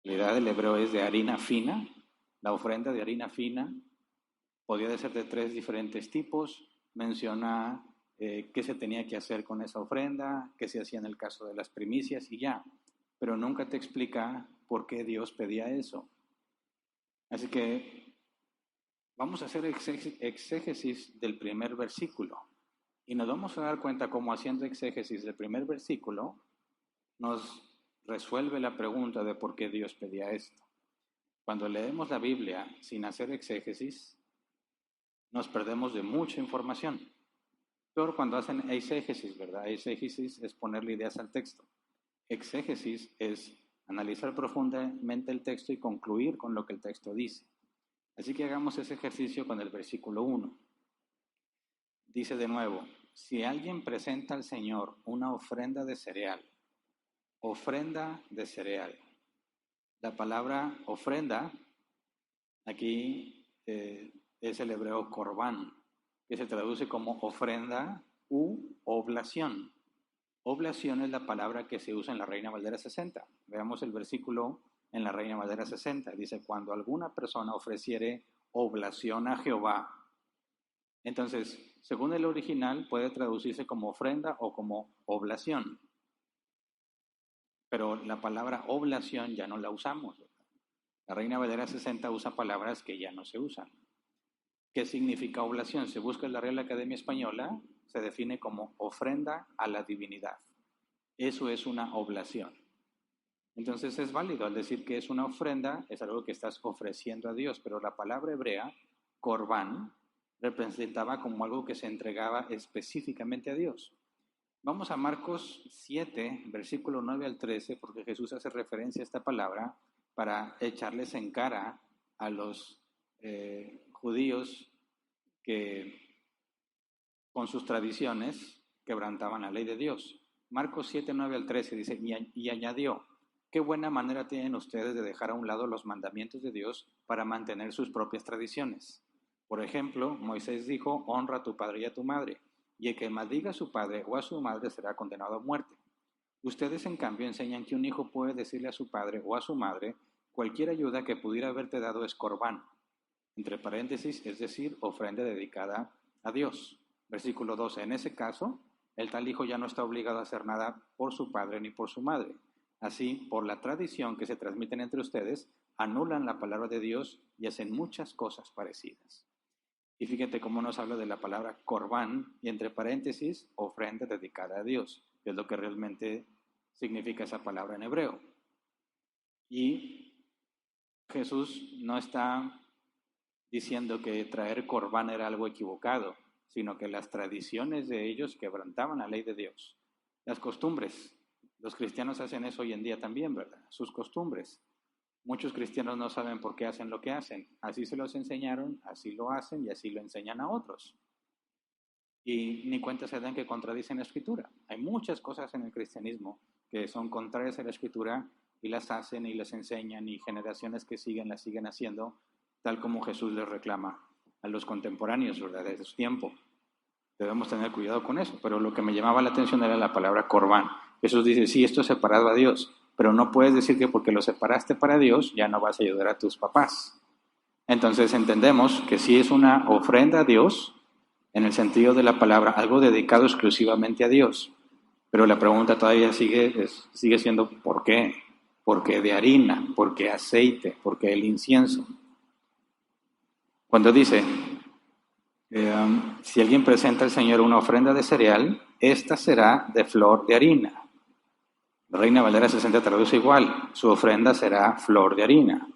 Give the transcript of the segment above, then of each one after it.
La idea del hebreo es de harina fina. La ofrenda de harina fina podía ser de tres diferentes tipos. Menciona qué se tenía que hacer con esa ofrenda, qué se hacía en el caso de las primicias y ya. Pero nunca te explica por qué Dios pedía eso. Así que vamos a hacer exégesis del primer versículo. Y nos vamos a dar cuenta cómo haciendo exégesis del primer versículo nos resuelve la pregunta de por qué Dios pedía esto. Cuando leemos la Biblia sin hacer exégesis, nos perdemos de mucha información. Peor cuando hacen exégesis, ¿verdad? Exégesis es ponerle ideas al texto. Exégesis es analizar profundamente el texto y concluir con lo que el texto dice. Así que hagamos ese ejercicio con el versículo 1. Dice de nuevo, si alguien presenta al Señor una ofrenda de cereal. La palabra ofrenda aquí es el hebreo corbán, que se traduce como ofrenda u oblación. Oblación es la palabra que se usa en la Reina Valera 60. Veamos el versículo en la Reina Valera 60. Dice, cuando alguna persona ofreciere oblación a Jehová. Entonces, según el original, puede traducirse como ofrenda o como oblación. Pero la palabra oblación ya no la usamos. La Reina Valera 60 usa palabras que ya no se usan. ¿Qué significa oblación? Se busca en la Real Academia Española, se define como ofrenda a la divinidad. Eso es una oblación. Entonces es válido al decir que es una ofrenda, es algo que estás ofreciendo a Dios, pero la palabra hebrea, corbán, representaba como algo que se entregaba específicamente a Dios. Vamos a Marcos 7, versículo 9 al 13, porque Jesús hace referencia a esta palabra para echarles en cara a los judíos que con sus tradiciones quebrantaban la ley de Dios. Marcos 7, 9 al 13 dice, y añadió, qué buena manera tienen ustedes de dejar a un lado los mandamientos de Dios para mantener sus propias tradiciones. Por ejemplo, Moisés dijo, honra a tu padre y a tu madre, y el que maldiga a su padre o a su madre será condenado a muerte. Ustedes, en cambio, enseñan que un hijo puede decirle a su padre o a su madre, cualquier ayuda que pudiera haberte dado es corbán, entre paréntesis, es decir, ofrenda dedicada a Dios. Versículo 12, en ese caso, el tal hijo ya no está obligado a hacer nada por su padre ni por su madre. Así, por la tradición que se transmiten entre ustedes, anulan la palabra de Dios y hacen muchas cosas parecidas. Y fíjate cómo nos habla de la palabra corbán y entre paréntesis, ofrenda dedicada a Dios, que es lo que realmente significa esa palabra en hebreo. Y Jesús no está diciendo que traer corbán era algo equivocado, sino que las tradiciones de ellos quebrantaban la ley de Dios. Las costumbres, los cristianos hacen eso hoy en día también, ¿verdad? Sus costumbres. Muchos cristianos no saben por qué hacen lo que hacen. Así se los enseñaron, así lo hacen y así lo enseñan a otros. Y ni cuenta se dan que contradicen la Escritura. Hay muchas cosas en el cristianismo que son contrarias a la Escritura y las hacen y las enseñan y generaciones que siguen las siguen haciendo, tal como Jesús les reclama a los contemporáneos, ¿verdad? De su tiempo. Debemos tener cuidado con eso, pero lo que me llamaba la atención era la palabra corbán. Jesús dice, sí, esto es separado a Dios, pero no puedes decir que porque lo separaste para Dios ya no vas a ayudar a tus papás. Entonces entendemos que sí es una ofrenda a Dios, en el sentido de la palabra, algo dedicado exclusivamente a Dios. Pero la pregunta todavía sigue siendo ¿por qué? ¿Por qué de harina? ¿Por qué aceite? ¿Por qué el incienso? Cuando dice, si alguien presenta al Señor una ofrenda de cereal, esta será de flor de harina. La Reina Valera 60 traduce igual, su ofrenda será flor de harina.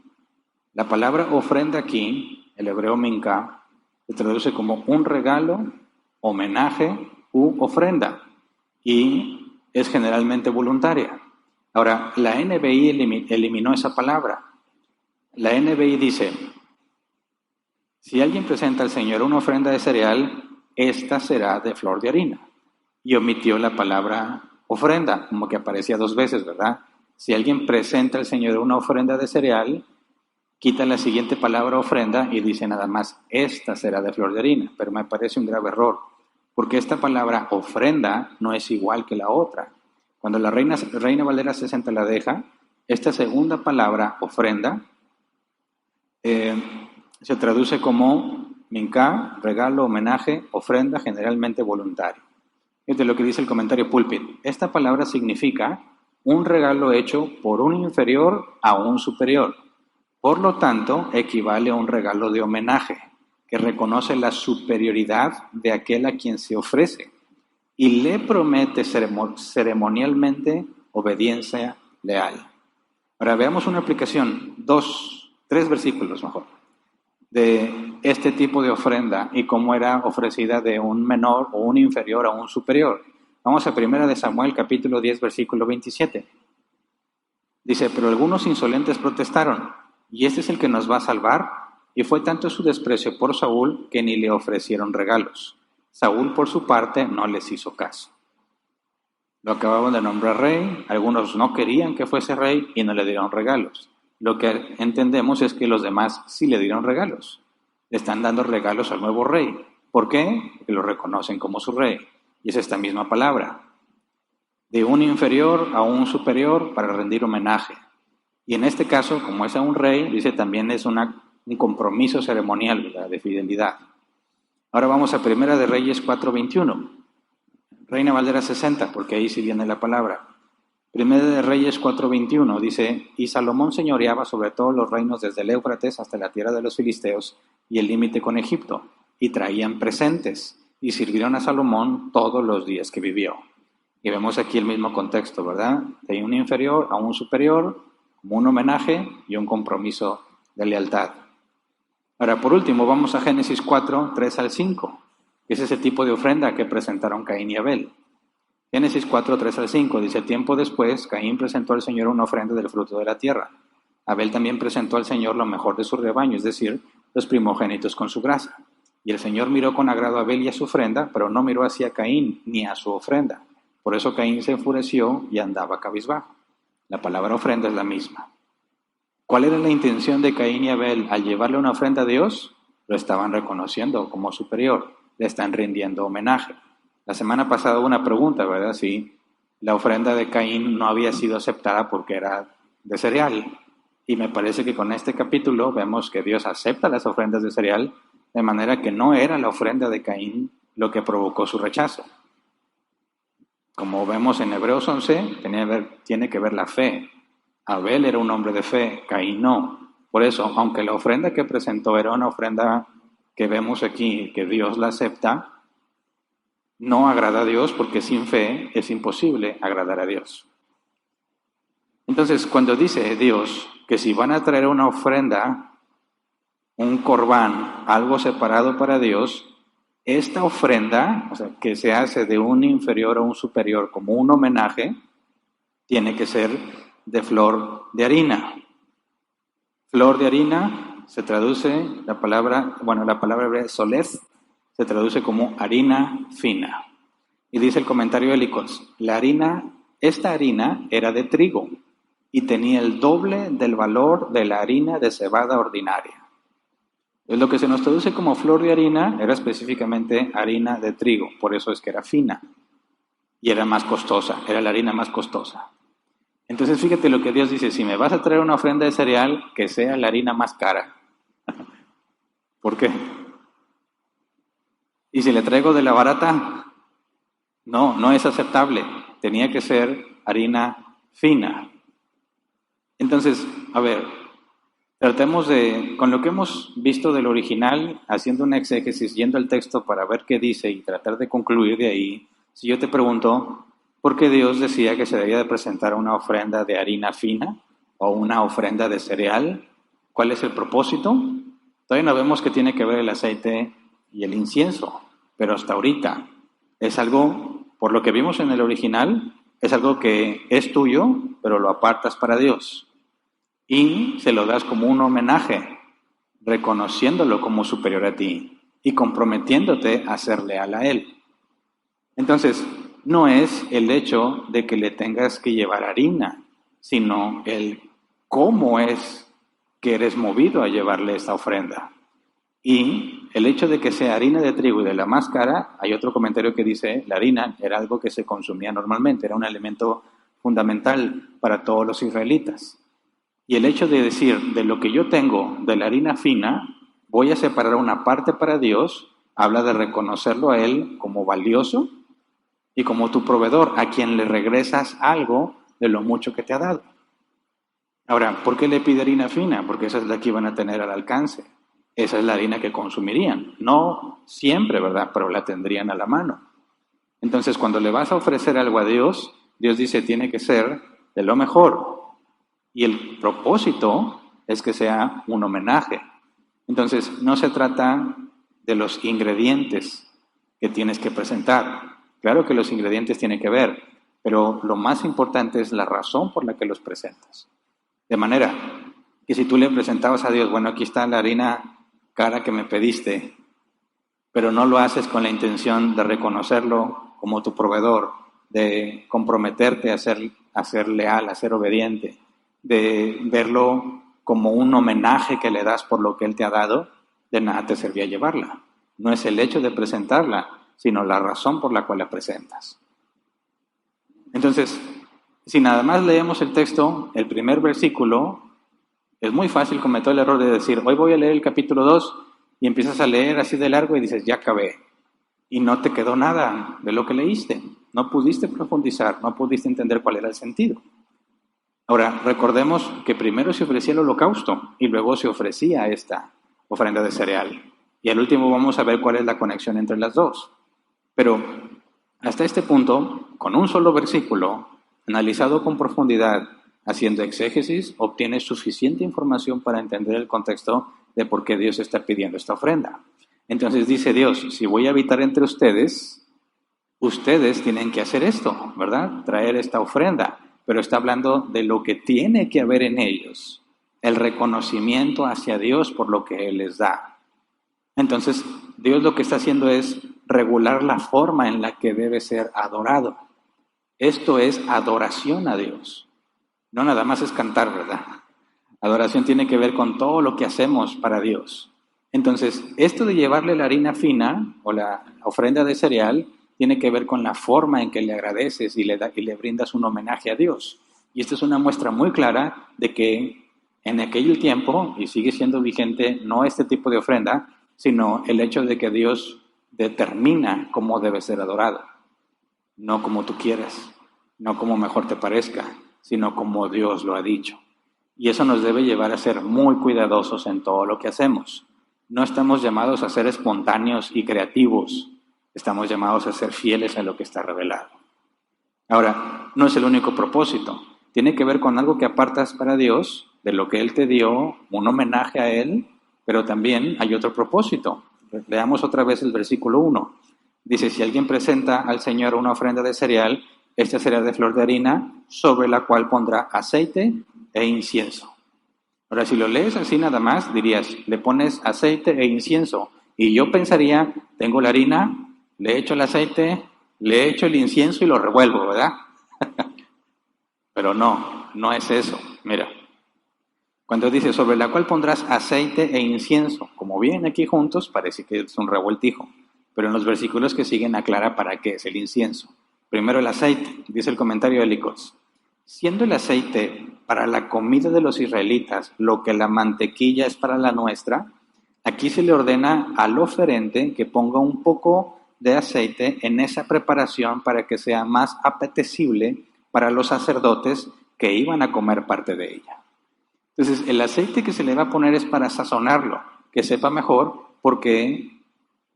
La palabra ofrenda aquí, el hebreo minka, se traduce como un regalo, homenaje u ofrenda y es generalmente voluntaria. Ahora, la NBI eliminó esa palabra. La NBI dice, si alguien presenta al Señor una ofrenda de cereal, esta será de flor de harina. Y omitió la palabra ofrenda, como que aparecía dos veces, ¿verdad? Si alguien presenta al Señor una ofrenda de cereal, quita la siguiente palabra ofrenda y dice nada más, esta será de flor de harina. Pero me parece un grave error, porque esta palabra ofrenda no es igual que la otra. Cuando la Reina Valera 60 la deja, Esta segunda palabra, ofrenda, se traduce como minká, regalo, homenaje, ofrenda, generalmente voluntario. Este es lo que dice el comentario Pulpit. Esta palabra significa un regalo hecho por un inferior a un superior. Por lo tanto, equivale a un regalo de homenaje, que reconoce la superioridad de aquel a quien se ofrece y le promete ceremonialmente obediencia leal. Ahora veamos una aplicación, 3 versículos mejor, de este tipo de ofrenda y cómo era ofrecida de un menor o un inferior a un superior. Vamos a 1 de Samuel, capítulo 10, versículo 27. Dice, pero algunos insolentes protestaron, ¿y este es el que nos va a salvar? Y fue tanto su desprecio por Saúl que ni le ofrecieron regalos. Saúl, por su parte, no les hizo caso. Lo acababan de nombrar rey, algunos no querían que fuese rey y no le dieron regalos. Lo que entendemos es que los demás sí le dieron regalos. Le están dando regalos al nuevo rey. ¿Por qué? Porque lo reconocen como su rey. Y es esta misma palabra. De un inferior a un superior para rendir homenaje. Y en este caso, como es a un rey, dice también es un compromiso ceremonial, ¿verdad?, de fidelidad. Ahora vamos a 1 de Reyes 4:21. Reina Valera 60, porque ahí sí viene la palabra. 1 de Reyes 4:21 dice, y Salomón señoreaba sobre todos los reinos desde el Éufrates hasta la tierra de los filisteos y el límite con Egipto, y traían presentes, y sirvieron a Salomón todos los días que vivió. Y vemos aquí el mismo contexto, ¿verdad? De un inferior a un superior, como un homenaje y un compromiso de lealtad. Ahora, por último, vamos a Génesis 4, 3 al 5, que es ese tipo de ofrenda que presentaron Caín y Abel. Génesis 4, 3 al 5 dice, tiempo después, Caín presentó al Señor una ofrenda del fruto de la tierra. Abel también presentó al Señor lo mejor de su rebaño, es decir, los primogénitos con su grasa. Y el Señor miró con agrado a Abel y a su ofrenda, pero no miró hacia Caín ni a su ofrenda. Por eso Caín se enfureció y andaba cabizbajo. La palabra ofrenda es la misma. ¿Cuál era la intención de Caín y Abel al llevarle una ofrenda a Dios? Lo estaban reconociendo como superior, le están rindiendo homenaje. La semana pasada hubo una pregunta, ¿verdad? Si la ofrenda de Caín no había sido aceptada porque era de cereal. Y me parece que con este capítulo vemos que Dios acepta las ofrendas de cereal, de manera que no era la ofrenda de Caín lo que provocó su rechazo. Como vemos en Hebreos 11, tiene que ver la fe. Abel era un hombre de fe, Caín no. Por eso, aunque la ofrenda que presentó era una ofrenda que vemos aquí, que Dios la acepta, no agrada a Dios porque sin fe es imposible agradar a Dios. Entonces, cuando dice Dios que si van a traer una ofrenda, un corbán, algo separado para Dios, esta ofrenda, o sea, que se hace de un inferior a un superior como un homenaje, tiene que ser de flor de harina. Flor de harina se traduce, la palabra hebrea solez, se traduce como harina fina. Y dice el comentario de Helicos, esta harina era de trigo y tenía el doble del valor de la harina de cebada ordinaria. Es lo que se nos traduce como flor de harina, era específicamente harina de trigo, por eso es que era fina y era más costosa, era la harina más costosa. Entonces fíjate lo que Dios dice, si me vas a traer una ofrenda de cereal, que sea la harina más cara. ¿Por qué? ¿Y si le traigo de la barata? No es aceptable, tenía que ser harina fina. Entonces, a ver, tratemos de, con lo que hemos visto del original, haciendo una exégesis, yendo al texto para ver qué dice y tratar de concluir de ahí. Si yo te pregunto, ¿por qué Dios decía que se debía de presentar una ofrenda de harina fina o una ofrenda de cereal? ¿Cuál es el propósito? Todavía no vemos que tiene que ver el aceite y el incienso, pero hasta ahorita es algo, por lo que vimos en el original, es algo que es tuyo, pero lo apartas para Dios. Y se lo das como un homenaje, reconociéndolo como superior a ti y comprometiéndote a ser leal a Él. Entonces, no es el hecho de que le tengas que llevar harina, sino el cómo es que eres movido a llevarle esta ofrenda. Y el hecho de que sea harina de trigo y de la más cara, hay otro comentario que dice, la harina era algo que se consumía normalmente, era un alimento fundamental para todos los israelitas. Y el hecho de decir, de lo que yo tengo, de la harina fina, voy a separar una parte para Dios, habla de reconocerlo a Él como valioso y como tu proveedor, a quien le regresas algo de lo mucho que te ha dado. Ahora, ¿por qué le pide harina fina? Porque esa es la que iban a tener al alcance. Esa es la harina que consumirían. No siempre, ¿verdad? Pero la tendrían a la mano. Entonces, cuando le vas a ofrecer algo a Dios, Dios dice, tiene que ser de lo mejor. Y el propósito es que sea un homenaje. Entonces, no se trata de los ingredientes que tienes que presentar. Claro que los ingredientes tienen que ver, pero lo más importante es la razón por la que los presentas. De manera que si tú le presentabas a Dios, bueno, aquí está la harina cara que me pediste, pero no lo haces con la intención de reconocerlo como tu proveedor, de comprometerte a ser leal, a ser obediente, de verlo como un homenaje que le das por lo que Él te ha dado, de nada te servía llevarla. No es el hecho de presentarla, sino la razón por la cual la presentas. Entonces, si nada más leemos el texto, el primer versículo, es muy fácil cometer el error de decir, hoy voy a leer el capítulo 2 y empiezas a leer así de largo y dices, ya acabé. Y no te quedó nada de lo que leíste. No pudiste profundizar, no pudiste entender cuál era el sentido. Ahora, recordemos que primero se ofrecía el holocausto y luego se ofrecía esta ofrenda de cereal. Y al último vamos a ver cuál es la conexión entre las dos. Pero hasta este punto, con un solo versículo, analizado con profundidad, haciendo exégesis, obtienes suficiente información para entender el contexto de por qué Dios está pidiendo esta ofrenda. Entonces dice Dios, si voy a habitar entre ustedes, ustedes tienen que hacer esto, ¿verdad? Traer esta ofrenda. Pero está hablando de lo que tiene que haber en ellos, el reconocimiento hacia Dios por lo que Él les da. Entonces, Dios lo que está haciendo es regular la forma en la que debe ser adorado. Esto es adoración a Dios. No nada más es cantar, ¿verdad? Adoración tiene que ver con todo lo que hacemos para Dios. Entonces, esto de llevarle la harina fina o la ofrenda de cereal tiene que ver con la forma en que le agradeces y le brindas un homenaje a Dios. Y esta es una muestra muy clara de que en aquel tiempo, y sigue siendo vigente, no este tipo de ofrenda, sino el hecho de que Dios determina cómo debe ser adorado. No como tú quieras, no como mejor te parezca, sino como Dios lo ha dicho. Y eso nos debe llevar a ser muy cuidadosos en todo lo que hacemos. No estamos llamados a ser espontáneos y creativos. Estamos llamados a ser fieles a lo que está revelado. Ahora, no es el único propósito. Tiene que ver con algo que apartas para Dios, de lo que Él te dio, un homenaje a Él, pero también hay otro propósito. Veamos otra vez el versículo 1. Dice, si alguien presenta al Señor una ofrenda de cereal, esta será de flor de harina, sobre la cual pondrá aceite e incienso. Ahora, si lo lees así nada más, dirías, le pones aceite e incienso. Y yo pensaría, tengo la harina, le echo el aceite, le echo el incienso y lo revuelvo, ¿verdad? Pero no es eso. Mira, cuando dice sobre la cual pondrás aceite e incienso, como vienen aquí juntos, parece que es un revoltijo. Pero en los versículos que siguen aclara para qué es el incienso. Primero el aceite, dice el comentario de Licots. Siendo el aceite para la comida de los israelitas lo que la mantequilla es para la nuestra, aquí se le ordena al oferente que ponga un poco de aceite en esa preparación para que sea más apetecible para los sacerdotes que iban a comer parte de ella. Entonces, el aceite que se le va a poner es para sazonarlo, que sepa mejor, porque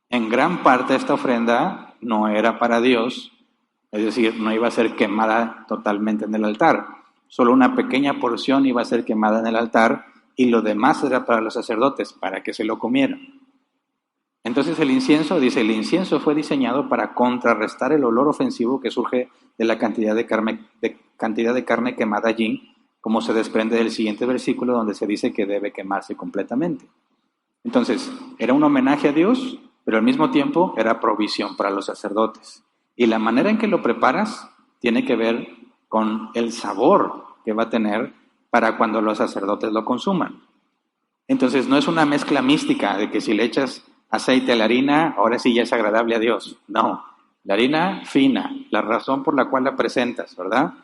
en gran parte esta ofrenda no era para Dios, es decir, no iba a ser quemada totalmente en el altar. Solo una pequeña porción iba a ser quemada en el altar y lo demás era para los sacerdotes, para que se lo comieran. Entonces el incienso fue diseñado para contrarrestar el olor ofensivo que surge de la cantidad de carne quemada allí, como se desprende del siguiente versículo donde se dice que debe quemarse completamente. Entonces, era un homenaje a Dios, pero al mismo tiempo era provisión para los sacerdotes. Y la manera en que lo preparas tiene que ver con el sabor que va a tener para cuando los sacerdotes lo consuman. Entonces, no es una mezcla mística de que si le echas aceite a la harina, ahora sí ya es agradable a Dios. No, la harina fina, la razón por la cual la presentas, ¿verdad?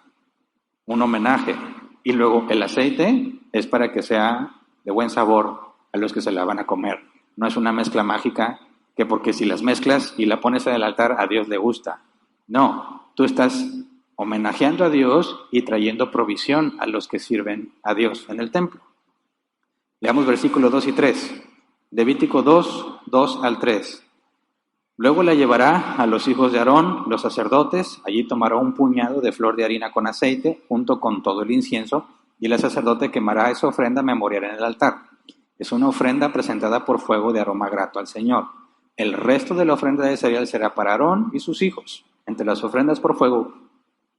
un homenaje. Y luego el aceite es para que sea de buen sabor a los que se la van a comer. No es una mezcla mágica que porque si las mezclas y la pones en el altar a Dios le gusta. No, tú estás homenajeando a Dios y trayendo provisión a los que sirven a Dios en el templo. Leamos versículos 2 y 3. Levítico 2, 2 al 3. Luego la llevará a los hijos de Aarón, los sacerdotes, allí tomará un puñado de flor de harina con aceite, junto con todo el incienso, y el sacerdote quemará esa ofrenda memorial en el altar. Es una ofrenda presentada por fuego de aroma grato al Señor. El resto de la ofrenda de cereal será para Aarón y sus hijos. Entre las ofrendas por fuego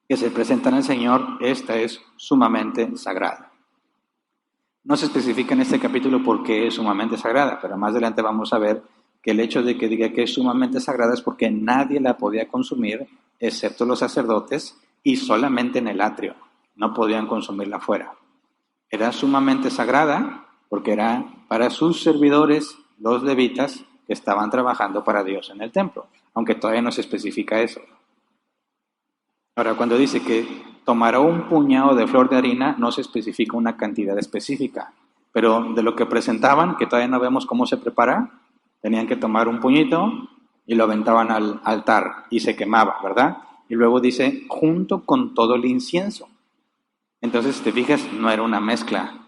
que se presentan al Señor, esta es sumamente sagrada. No se especifica en este capítulo por qué es sumamente sagrada, pero más adelante vamos a ver que el hecho de que diga que es sumamente sagrada es porque nadie la podía consumir excepto los sacerdotes y solamente en el atrio, no podían consumirla fuera. Era sumamente sagrada porque era para sus servidores, los levitas, que estaban trabajando para Dios en el templo, aunque todavía no se especifica eso. Ahora, cuando dice que tomará un puñado de flor de harina, no se especifica una cantidad específica, pero de lo que presentaban, que todavía no vemos cómo se prepara, tenían que tomar un puñito y lo aventaban al altar y se quemaba, ¿verdad? Y luego dice, junto con todo el incienso. Entonces, si te fijas, no era una mezcla,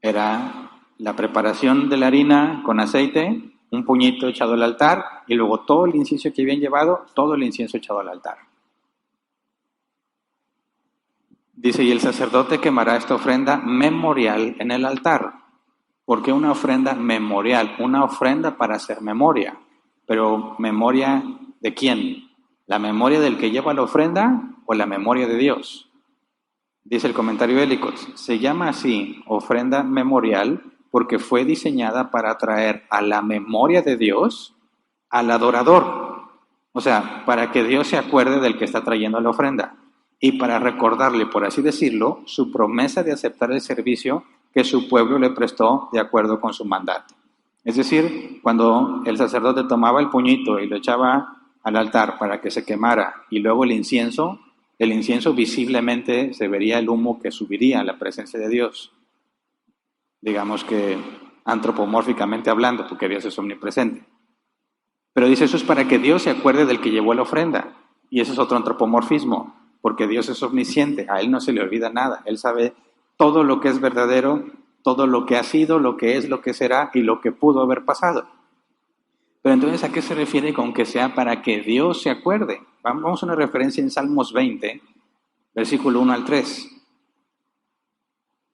era la preparación de la harina con aceite, un puñito echado al altar y luego todo el incienso que habían llevado, todo el incienso echado al altar. Dice, y el sacerdote quemará esta ofrenda memorial en el altar. ¿Por qué una ofrenda memorial? Una ofrenda para hacer memoria. Pero ¿memoria de quién? ¿La memoria del que lleva la ofrenda o la memoria de Dios? Dice el comentario Hélicos, se llama así ofrenda memorial porque fue diseñada para traer a la memoria de Dios al adorador. O sea, para que Dios se acuerde del que está trayendo la ofrenda y para recordarle, por así decirlo, su promesa de aceptar el servicio que su pueblo le prestó de acuerdo con su mandato. Es decir, cuando el sacerdote tomaba el puñito y lo echaba al altar para que se quemara y luego el incienso visiblemente se vería el humo que subiría a la presencia de Dios. Digamos que antropomórficamente hablando, porque Dios es omnipresente. Pero dice, eso es para que Dios se acuerde del que llevó la ofrenda. Y ese es otro antropomorfismo, porque Dios es omnisciente, a Él no se le olvida nada. Él sabe todo lo que es verdadero, todo lo que ha sido, lo que es, lo que será y lo que pudo haber pasado. Pero entonces, ¿a qué se refiere con que sea para que Dios se acuerde? Vamos a una referencia en Salmos 20, versículo 1 al 3.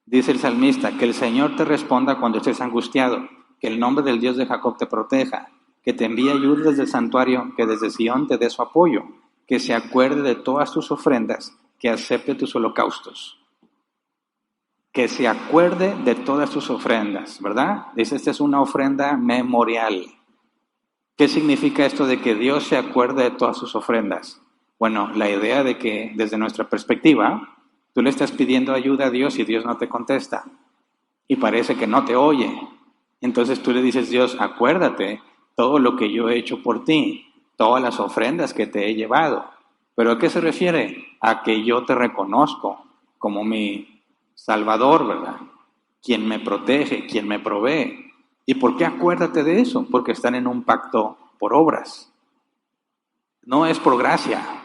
Dice el salmista, que el Señor te responda cuando estés angustiado, que el nombre del Dios de Jacob te proteja, que te envíe ayuda desde el santuario, que desde Sión te dé su apoyo, que se acuerde de todas tus ofrendas, que acepte tus holocaustos. Que se acuerde de todas tus ofrendas, ¿verdad? Dice, esta es una ofrenda memorial. ¿Qué significa esto de que Dios se acuerde de todas sus ofrendas? Bueno, la idea de que desde nuestra perspectiva, tú le estás pidiendo ayuda a Dios y Dios no te contesta. Y parece que no te oye. Entonces tú le dices, Dios, acuérdate todo lo que yo he hecho por ti, todas las ofrendas que te he llevado. ¿Pero a qué se refiere? A que yo te reconozco como mi Salvador, ¿verdad? Quien me protege, quien me provee. ¿Y por qué acuérdate de eso? Porque están en un pacto por obras. No es por gracia,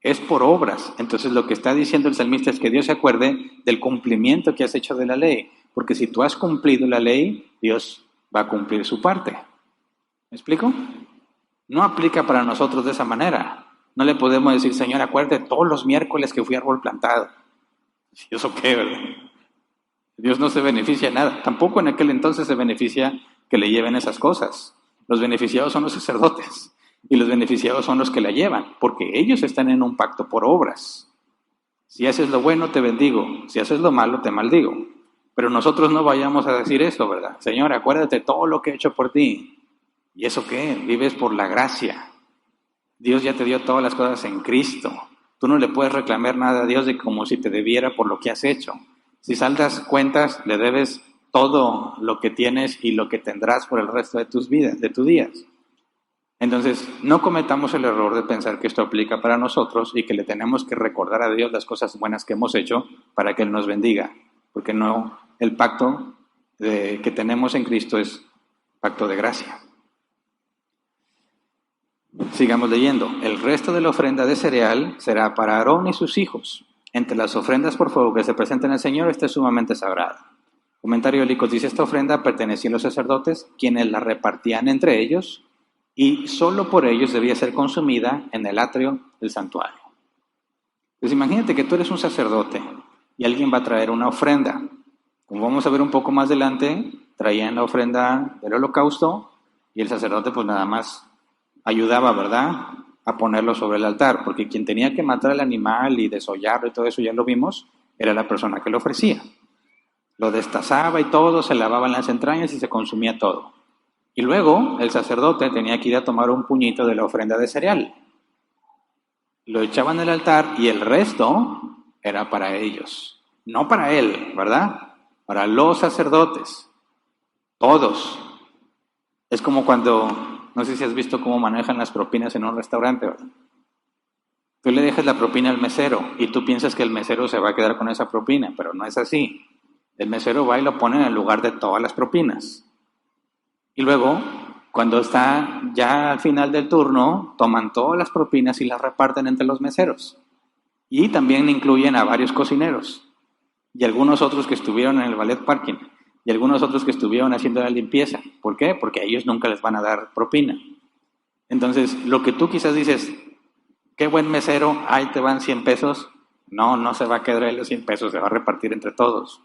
es por obras. Entonces lo que está diciendo el salmista es que Dios se acuerde del cumplimiento que has hecho de la ley. Porque si tú has cumplido la ley, Dios va a cumplir su parte. ¿Me explico? No aplica para nosotros de esa manera. No le podemos decir, Señor, acuérdate todos los miércoles que fui árbol plantado. ¿Y eso qué, verdad? Dios no se beneficia de nada. Tampoco en aquel entonces se beneficia que le lleven esas cosas. Los beneficiados son los sacerdotes y los beneficiados son los que la llevan, porque ellos están en un pacto por obras. Si haces lo bueno, te bendigo. Si haces lo malo, te maldigo. Pero nosotros no vayamos a decir eso, ¿verdad? Señor, acuérdate todo lo que he hecho por ti. ¿Y eso qué? Vives por la gracia. Dios ya te dio todas las cosas en Cristo. Tú no le puedes reclamar nada a Dios de como si te debiera por lo que has hecho. Si saldas cuentas, le debes todo lo que tienes y lo que tendrás por el resto de tus vidas, de tus días. Entonces, no cometamos el error de pensar que esto aplica para nosotros y que le tenemos que recordar a Dios las cosas buenas que hemos hecho para que Él nos bendiga. Porque no, el pacto que tenemos en Cristo es pacto de gracia. Sigamos leyendo. El resto de la ofrenda de cereal será para Aarón y sus hijos. Entre las ofrendas por fuego que se presenten al Señor, esta es sumamente sagrada. Comentario de Licos dice, esta ofrenda pertenecía a los sacerdotes, quienes la repartían entre ellos, y solo por ellos debía ser consumida en el atrio del santuario. Pues imagínate que tú eres un sacerdote y alguien va a traer una ofrenda. Como vamos a ver un poco más adelante, traían la ofrenda del holocausto y el sacerdote pues nada más ayudaba, ¿verdad?, a ponerlo sobre el altar, porque quien tenía que matar al animal y desollarlo y todo eso, ya lo vimos, era la persona que lo ofrecía. Lo destazaba y todo, se lavaban las entrañas y se consumía todo. Y luego el sacerdote tenía que ir a tomar un puñito de la ofrenda de cereal. Lo echaban en el altar y el resto era para ellos. No para él, ¿verdad? Para los sacerdotes. Todos. Es como cuando, no sé si has visto cómo manejan las propinas en un restaurante, ¿verdad? Tú le dejas la propina al mesero y tú piensas que el mesero se va a quedar con esa propina, pero no es así. El mesero va y lo pone en el lugar de todas las propinas. Y luego, cuando está ya al final del turno, toman todas las propinas y las reparten entre los meseros. Y también incluyen a varios cocineros y algunos otros que estuvieron en el ballet parking y algunos otros que estuvieron haciendo la limpieza. ¿Por qué? Porque a ellos nunca les van a dar propina. Entonces, lo que tú quizás dices, qué buen mesero, ahí te van 100 pesos. No, no se va a quedar los 100 pesos, se va a repartir entre todos.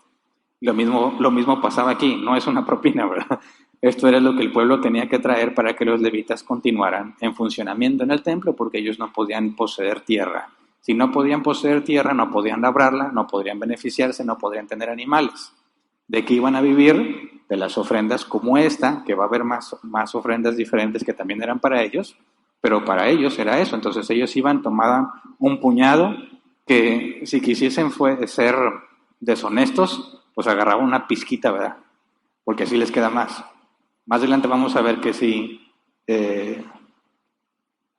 Lo mismo pasaba aquí, no es una propina, ¿verdad? Esto era lo que el pueblo tenía que traer para que los levitas continuaran en funcionamiento en el templo, porque ellos no podían poseer tierra. Si no podían poseer tierra, no podían labrarla, no podrían beneficiarse, no podrían tener animales. ¿De qué iban a vivir? De las ofrendas como esta, que va a haber más ofrendas diferentes que también eran para ellos, pero para ellos era eso. Entonces ellos tomaban un puñado que si quisiesen ser deshonestos, pues agarraban una pizquita, ¿verdad? Porque así les queda más. Más adelante vamos a ver que si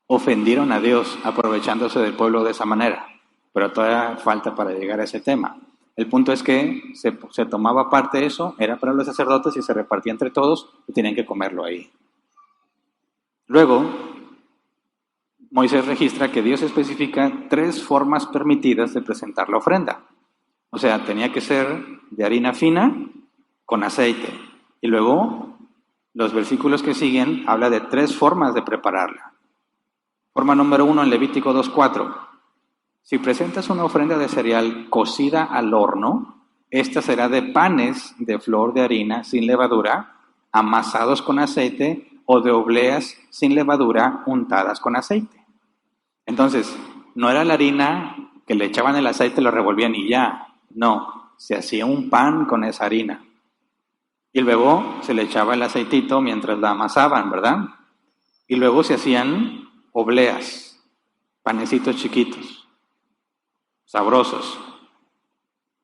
ofendieron a Dios aprovechándose del pueblo de esa manera, pero todavía falta para llegar a ese tema. El punto es que se tomaba parte de eso, era para los sacerdotes y se repartía entre todos y tenían que comerlo ahí. Luego, Moisés registra que Dios especifica 3 formas permitidas de presentar la ofrenda. O sea, tenía que ser de harina fina con aceite. Y luego, los versículos que siguen habla de 3 formas de prepararla. Forma número 1 en Levítico 2:4. Si presentas una ofrenda de cereal cocida al horno, esta será de panes de flor de harina sin levadura, amasados con aceite, o de obleas sin levadura, untadas con aceite. Entonces, no era la harina que le echaban el aceite, lo revolvían y ya. No, se hacía un pan con esa harina. Y luego se le echaba el aceitito mientras la amasaban, ¿verdad? Y luego se hacían obleas, panecitos chiquitos, sabrosos.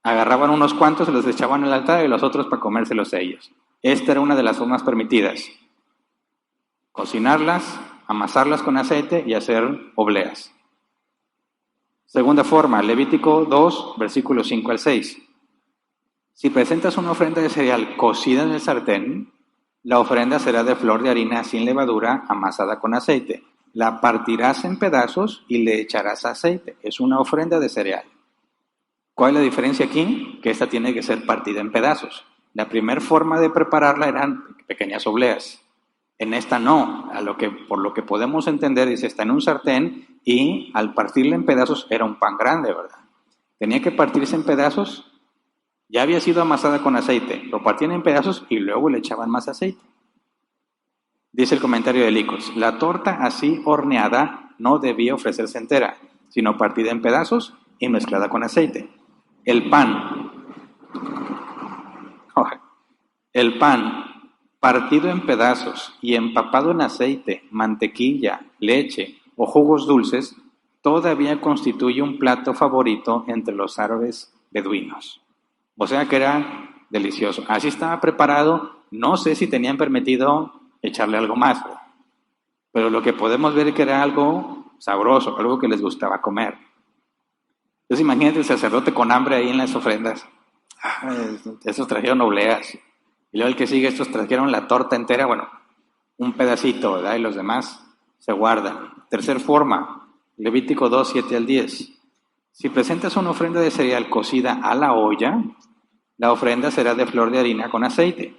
Agarraban unos cuantos, se los echaban al altar y los otros para comérselos ellos. Esta era una de las formas permitidas. Cocinarlas, amasarlas con aceite y hacer obleas. Segunda forma, Levítico 2, versículos 5 al 6. Si presentas una ofrenda de cereal cocida en el sartén, la ofrenda será de flor de harina sin levadura, amasada con aceite. La partirás en pedazos y le echarás aceite. Es una ofrenda de cereal. ¿Cuál es la diferencia aquí? Que esta tiene que ser partida en pedazos. La primera forma de prepararla eran pequeñas obleas. En esta no, por lo que podemos entender, dice, está en un sartén y al partirla en pedazos era un pan grande, ¿verdad? Tenía que partirse en pedazos, ya había sido amasada con aceite, lo partían en pedazos y luego le echaban más aceite. Dice el comentario de Licos, la torta así horneada no debía ofrecerse entera, sino partida en pedazos y mezclada con aceite. El pan partido en pedazos y empapado en aceite, mantequilla, leche o jugos dulces, todavía constituye un plato favorito entre los árabes beduinos. O sea que era delicioso. Así estaba preparado, no sé si tenían permitido echarle algo más, pero lo que podemos ver es que era algo sabroso, algo que les gustaba comer. Entonces imagínate el sacerdote con hambre ahí en las ofrendas. Esos trajeron obleas. Y luego el que sigue, estos trajeron la torta entera, bueno, un pedacito, ¿verdad? Y los demás se guardan. Tercer forma, Levítico 2, 7 al 10. Si presentas una ofrenda de cereal cocida a la olla, la ofrenda será de flor de harina con aceite.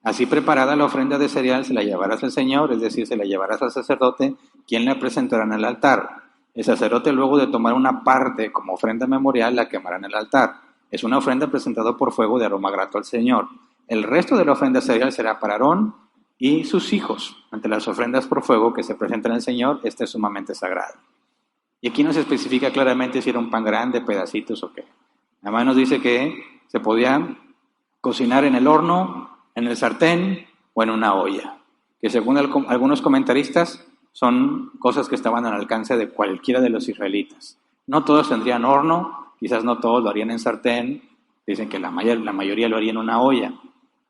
Así preparada la ofrenda de cereal se la llevarás al Señor, es decir, se la llevarás al sacerdote, quien la presentará en el altar. El sacerdote, luego de tomar una parte como ofrenda memorial, la quemará en el altar. Es una ofrenda presentada por fuego de aroma grato al Señor. El resto de la ofrenda cereal será para Aarón y sus hijos. Ante las ofrendas por fuego que se presentan al Señor, esta es sumamente sagrada. Y aquí no se especifica claramente si era un pan grande, pedacitos o qué. Además nos dice que se podía cocinar en el horno, en el sartén o en una olla, que según algunos comentaristas son cosas que estaban al alcance de cualquiera de los israelitas. No todos tendrían horno, quizás no todos lo harían en sartén, dicen que la mayoría lo haría en una olla,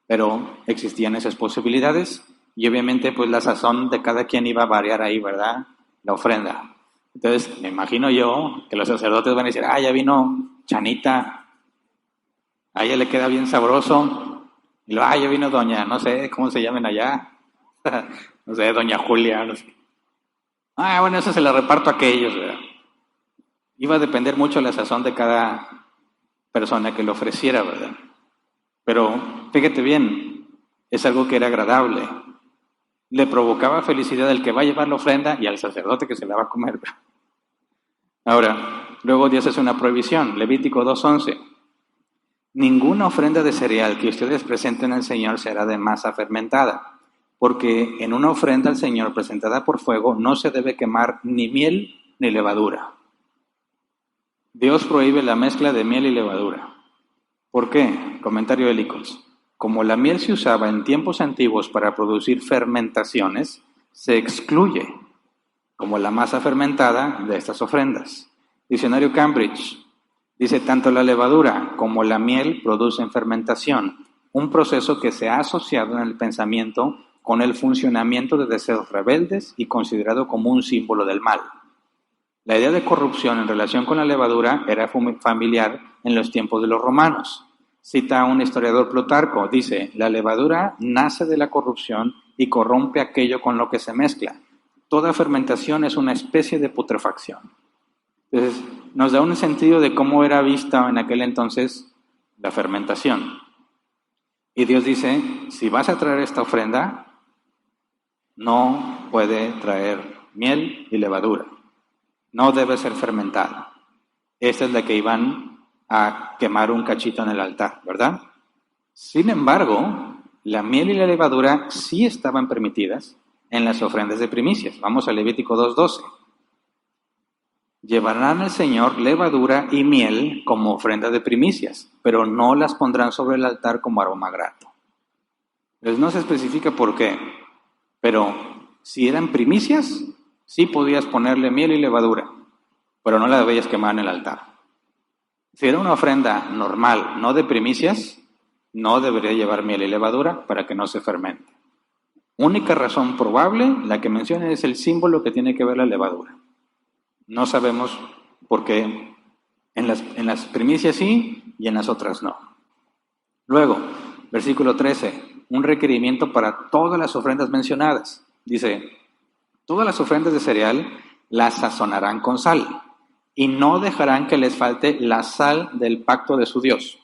pero existían esas posibilidades y obviamente pues la sazón de cada quien iba a variar ahí, ¿verdad? La ofrenda. Entonces me imagino yo que los sacerdotes van a decir, ya vino Chanita, a ella le queda bien sabroso. Y luego, ya vino doña, no sé cómo se llamen allá, no sé, doña Julia, no sé. Bueno, eso se lo reparto a aquellos, ¿verdad? Iba a depender mucho la sazón de cada persona que lo ofreciera, ¿verdad? Pero fíjate bien, es algo que era agradable. Le provocaba felicidad al que va a llevar la ofrenda y al sacerdote que se la va a comer. Ahora, luego Dios hace una prohibición, Levítico 2:11. Ninguna ofrenda de cereal que ustedes presenten al Señor será de masa fermentada, porque en una ofrenda al Señor presentada por fuego no se debe quemar ni miel ni levadura. Dios prohíbe la mezcla de miel y levadura. ¿Por qué? Comentario de Licos. Como la miel se usaba en tiempos antiguos para producir fermentaciones, se excluye como la masa fermentada de estas ofrendas. Diccionario Cambridge. Dice, tanto la levadura como la miel producen fermentación, un proceso que se ha asociado en el pensamiento con el funcionamiento de deseos rebeldes y considerado como un símbolo del mal. La idea de corrupción en relación con la levadura era familiar en los tiempos de los romanos. Cita a un historiador Plutarco, dice, la levadura nace de la corrupción y corrompe aquello con lo que se mezcla. Toda fermentación es una especie de putrefacción. Entonces, nos da un sentido de cómo era vista en aquel entonces la fermentación. Y Dios dice, si vas a traer esta ofrenda, no puede traer miel y levadura. No debe ser fermentada. Esta es la que iban a quemar un cachito en el altar, ¿verdad? Sin embargo, la miel y la levadura sí estaban permitidas en las ofrendas de primicias. Vamos a Levítico 2:12. Llevarán al Señor levadura y miel como ofrenda de primicias, pero no las pondrán sobre el altar como aroma grato. Entonces no se especifica por qué, pero si eran primicias, sí podías ponerle miel y levadura, pero no la debías quemar en el altar. Si era una ofrenda normal, no de primicias, no debería llevar miel y levadura para que no se fermente. Única razón probable, la que menciona, es el símbolo que tiene que ver la levadura. No sabemos por qué en las primicias sí y en las otras no. Luego, versículo 13, un requerimiento para todas las ofrendas mencionadas. Dice, todas las ofrendas de cereal las sazonarán con sal y no dejarán que les falte la sal del pacto de su Dios.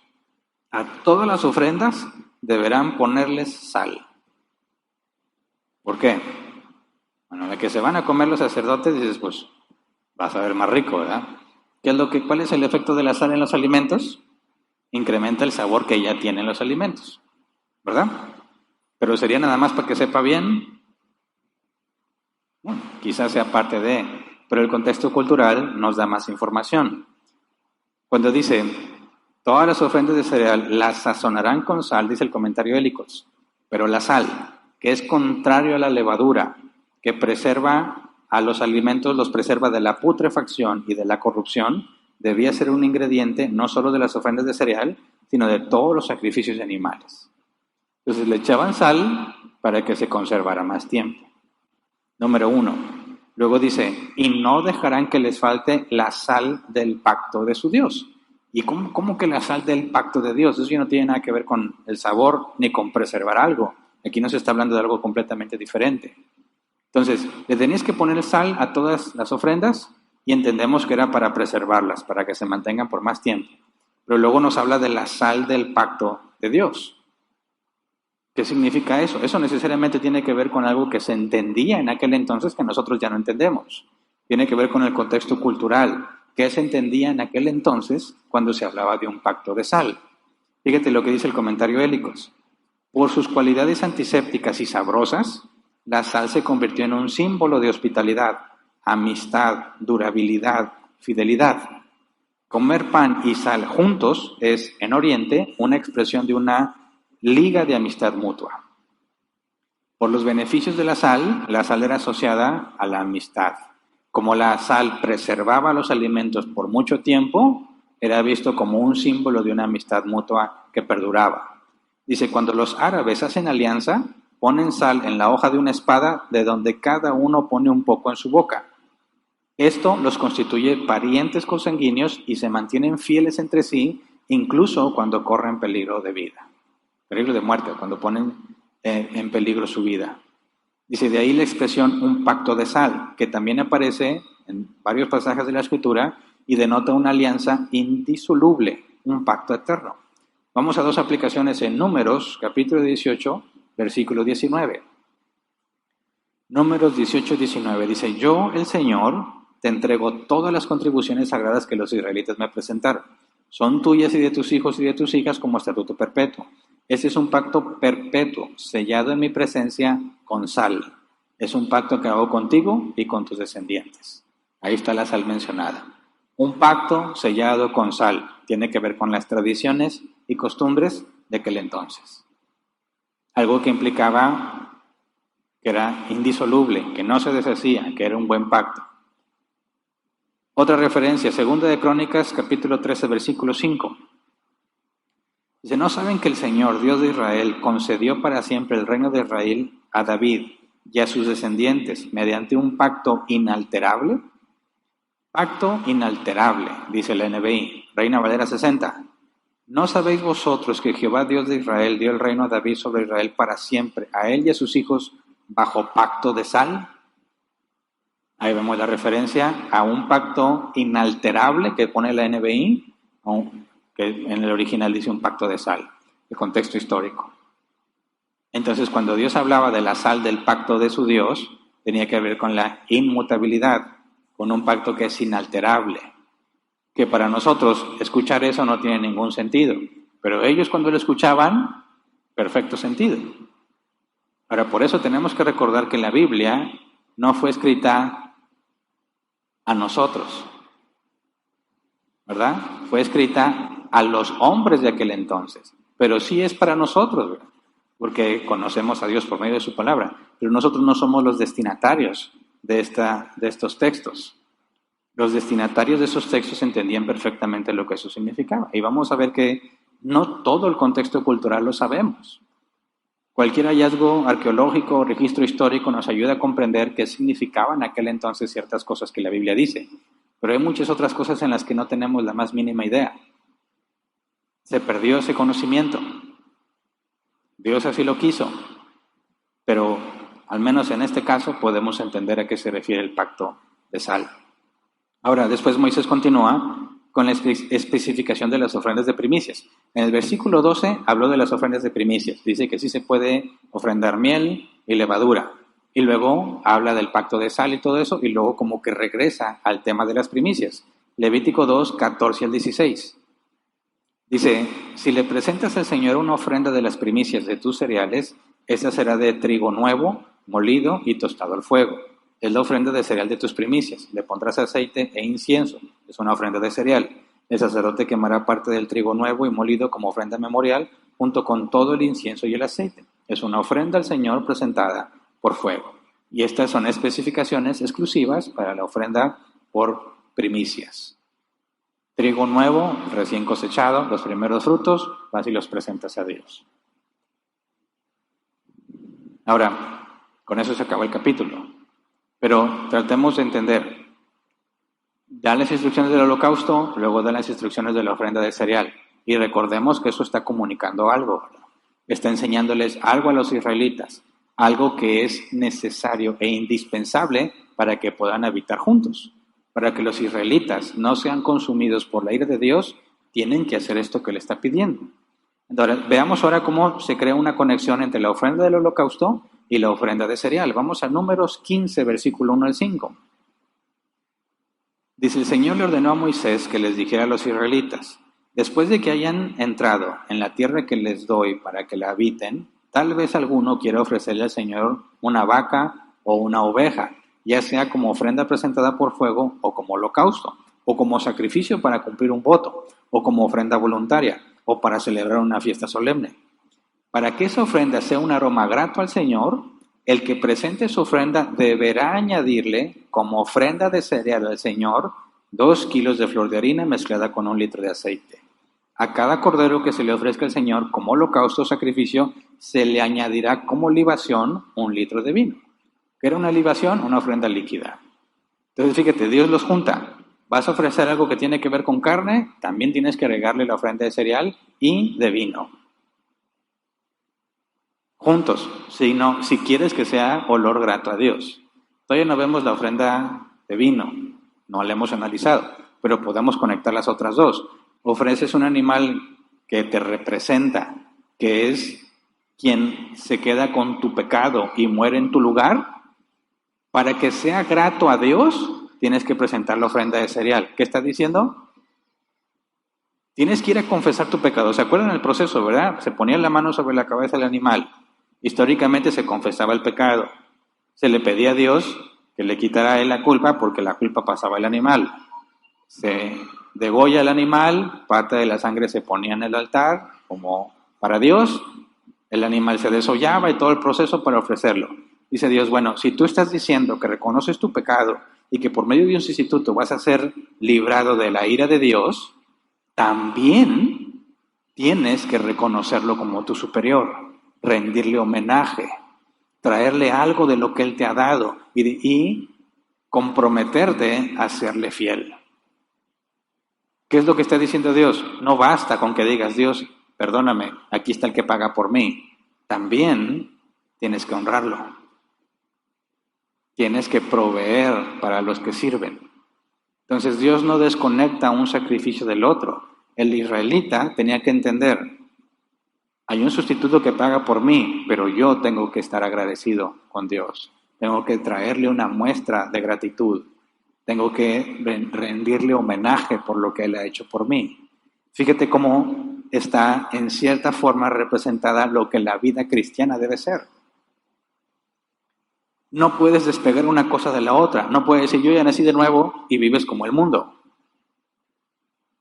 A todas las ofrendas deberán ponerles sal. ¿Por qué? Bueno, de que se van a comer los sacerdotes, dices, pues vas a ver más rico, ¿verdad? ¿Cuál es el efecto de la sal en los alimentos? Incrementa el sabor que ya tienen los alimentos, ¿verdad? Pero sería nada más para que sepa bien. Bueno, quizás sea parte de, pero el contexto cultural nos da más información. Cuando dice, todas las ofrendas de cereal las sazonarán con sal, dice el comentario de Licos, pero la sal, que es contrario a la levadura, que preserva a los alimentos, los preserva de la putrefacción y de la corrupción, debía ser un ingrediente no solo de las ofrendas de cereal, sino de todos los sacrificios de animales. Entonces le echaban sal para que se conservara más tiempo. Número 1. Luego dice, y no dejarán que les falte la sal del pacto de su Dios. ¿Y cómo que la sal del pacto de Dios? Eso ya no tiene nada que ver con el sabor ni con preservar algo. Aquí no se está hablando de algo completamente diferente. Entonces, le tenías que poner sal a todas las ofrendas y entendemos que era para preservarlas, para que se mantengan por más tiempo. Pero luego nos habla de la sal del pacto de Dios. ¿Qué significa eso? Eso necesariamente tiene que ver con algo que se entendía en aquel entonces que nosotros ya no entendemos. Tiene que ver con el contexto cultural. ¿Qué se entendía en aquel entonces cuando se hablaba de un pacto de sal? Fíjate lo que dice el comentario Hélicos. Por sus cualidades antisépticas y sabrosas, la sal se convirtió en un símbolo de hospitalidad, amistad, durabilidad, fidelidad. Comer pan y sal juntos es, en Oriente, una expresión de una liga de amistad mutua. Por los beneficios de la sal era asociada a la amistad. Como la sal preservaba los alimentos por mucho tiempo, era visto como un símbolo de una amistad mutua que perduraba. Dice, cuando los árabes hacen alianza, ponen sal en la hoja de una espada de donde cada uno pone un poco en su boca. Esto los constituye parientes consanguíneos y se mantienen fieles entre sí, incluso cuando corren peligro de vida. Peligro de muerte, cuando ponen en peligro su vida. Dice, de ahí la expresión un pacto de sal, que también aparece en varios pasajes de la Escritura y denota una alianza indisoluble, un pacto eterno. Vamos a dos aplicaciones en Números, capítulo 18, versículo 19. Números 18, 19 dice, yo, el Señor, te entrego todas las contribuciones sagradas que los israelitas me presentaron. Son tuyas y de tus hijos y de tus hijas como estatuto perpetuo. Este es un pacto perpetuo, sellado en mi presencia con sal. Es un pacto que hago contigo y con tus descendientes. Ahí está la sal mencionada. Un pacto sellado con sal. Tiene que ver con las tradiciones y costumbres de aquel entonces. Algo que implicaba que era indisoluble, que no se deshacía, que era un buen pacto. Otra referencia, Segunda de Crónicas, capítulo 13, versículo 5. Dice, ¿no saben que el Señor, Dios de Israel, concedió para siempre el reino de Israel a David y a sus descendientes mediante un pacto inalterable? Pacto inalterable, dice la NBI, Reina Valera 60. ¿No sabéis vosotros que Jehová, Dios de Israel, dio el reino a David sobre Israel para siempre, a él y a sus hijos, bajo pacto de sal? Ahí vemos la referencia a un pacto inalterable que pone la NBI, que en el original dice un pacto de sal, el contexto histórico. Entonces, cuando Dios hablaba de la sal del pacto de su Dios, tenía que ver con la inmutabilidad, con un pacto que es inalterable, que para nosotros escuchar eso no tiene ningún sentido, pero ellos cuando lo escuchaban, perfecto sentido. Ahora, por eso tenemos que recordar que la Biblia no fue escrita a nosotros, ¿verdad? Fue escrita a los hombres de aquel entonces, pero sí es para nosotros, ¿verdad? Porque conocemos a Dios por medio de su palabra, pero nosotros no somos los destinatarios de estos textos. Los destinatarios de esos textos entendían perfectamente lo que eso significaba. Y vamos a ver que no todo el contexto cultural lo sabemos. Cualquier hallazgo arqueológico o registro histórico nos ayuda a comprender qué significaban en aquel entonces ciertas cosas que la Biblia dice. Pero hay muchas otras cosas en las que no tenemos la más mínima idea. Se perdió ese conocimiento. Dios así lo quiso. Pero al menos en este caso podemos entender a qué se refiere el pacto de sal. Ahora, después Moisés continúa con la especificación de las ofrendas de primicias. En el versículo 12 habló de las ofrendas de primicias. Dice que sí se puede ofrendar miel y levadura. Y luego habla del pacto de sal y todo eso, y luego como que regresa al tema de las primicias. Levítico 2, 14 al 16. Dice, si le presentas al Señor una ofrenda de las primicias de tus cereales, esa será de trigo nuevo, molido y tostado al fuego. Es la ofrenda de cereal de tus primicias. Le pondrás aceite e incienso. Es una ofrenda de cereal. El sacerdote quemará parte del trigo nuevo y molido como ofrenda memorial, junto con todo el incienso y el aceite. Es una ofrenda al Señor presentada por fuego. Y estas son especificaciones exclusivas para la ofrenda por primicias. Trigo nuevo, recién cosechado, los primeros frutos, vas y los presentas a Dios. Ahora, con eso se acabó el capítulo. Pero tratemos de entender. Da las instrucciones del holocausto, luego da las instrucciones de la ofrenda de cereal. Y recordemos que eso está comunicando algo. Está enseñándoles algo a los israelitas, algo que es necesario e indispensable para que puedan habitar juntos. Para que los israelitas no sean consumidos por la ira de Dios, tienen que hacer esto que le está pidiendo. Entonces, veamos ahora cómo se crea una conexión entre la ofrenda del holocausto y la ofrenda de cereal. Vamos a Números 15, versículo 1 al 5. Dice, el Señor le ordenó a Moisés que les dijera a los israelitas, después de que hayan entrado en la tierra que les doy para que la habiten, tal vez alguno quiera ofrecerle al Señor una vaca o una oveja, ya sea como ofrenda presentada por fuego o como holocausto, o como sacrificio para cumplir un voto, o como ofrenda voluntaria, o para celebrar una fiesta solemne. Para que esa ofrenda sea un aroma grato al Señor, el que presente su ofrenda deberá añadirle como ofrenda de cereal al Señor 2 kilos de flor de harina mezclada con 1 litro de aceite. A cada cordero que se le ofrezca al Señor como holocausto o sacrificio, se le añadirá como libación 1 litro de vino. ¿Qué era una libación? Una ofrenda líquida. Entonces fíjate, Dios los junta. Vas a ofrecer algo que tiene que ver con carne, también tienes que agregarle la ofrenda de cereal y de vino. Juntos, si quieres que sea olor grato a Dios. Todavía no vemos la ofrenda de vino, no la hemos analizado, pero podemos conectar las otras dos. Ofreces un animal que te representa, que es quien se queda con tu pecado y muere en tu lugar. Para que sea grato a Dios, tienes que presentar la ofrenda de cereal. ¿Qué está diciendo? Tienes que ir a confesar tu pecado. ¿Se acuerdan del proceso, verdad? Se ponía la mano sobre la cabeza del animal. Históricamente se confesaba el pecado. Se le pedía a Dios que le quitara a él la culpa porque la culpa pasaba al animal. Se degolla el animal, parte de la sangre se ponía en el altar como para Dios. El animal se desollaba y todo el proceso para ofrecerlo. Dice Dios, bueno, si tú estás diciendo que reconoces tu pecado y que por medio de un sustituto vas a ser librado de la ira de Dios, también tienes que reconocerlo como tu superior, rendirle homenaje, traerle algo de lo que Él te ha dado y comprometerte a serle fiel. ¿Qué es lo que está diciendo Dios? No basta con que digas, Dios, perdóname, aquí está el que paga por mí. También tienes que honrarlo. Tienes que proveer para los que sirven. Entonces Dios no desconecta un sacrificio del otro. El israelita tenía que entender, hay un sustituto que paga por mí, pero yo tengo que estar agradecido con Dios. Tengo que traerle una muestra de gratitud. Tengo que rendirle homenaje por lo que Él ha hecho por mí. Fíjate cómo está en cierta forma representada lo que la vida cristiana debe ser. No puedes despegar una cosa de la otra. No puedes decir, yo ya nací de nuevo y vives como el mundo.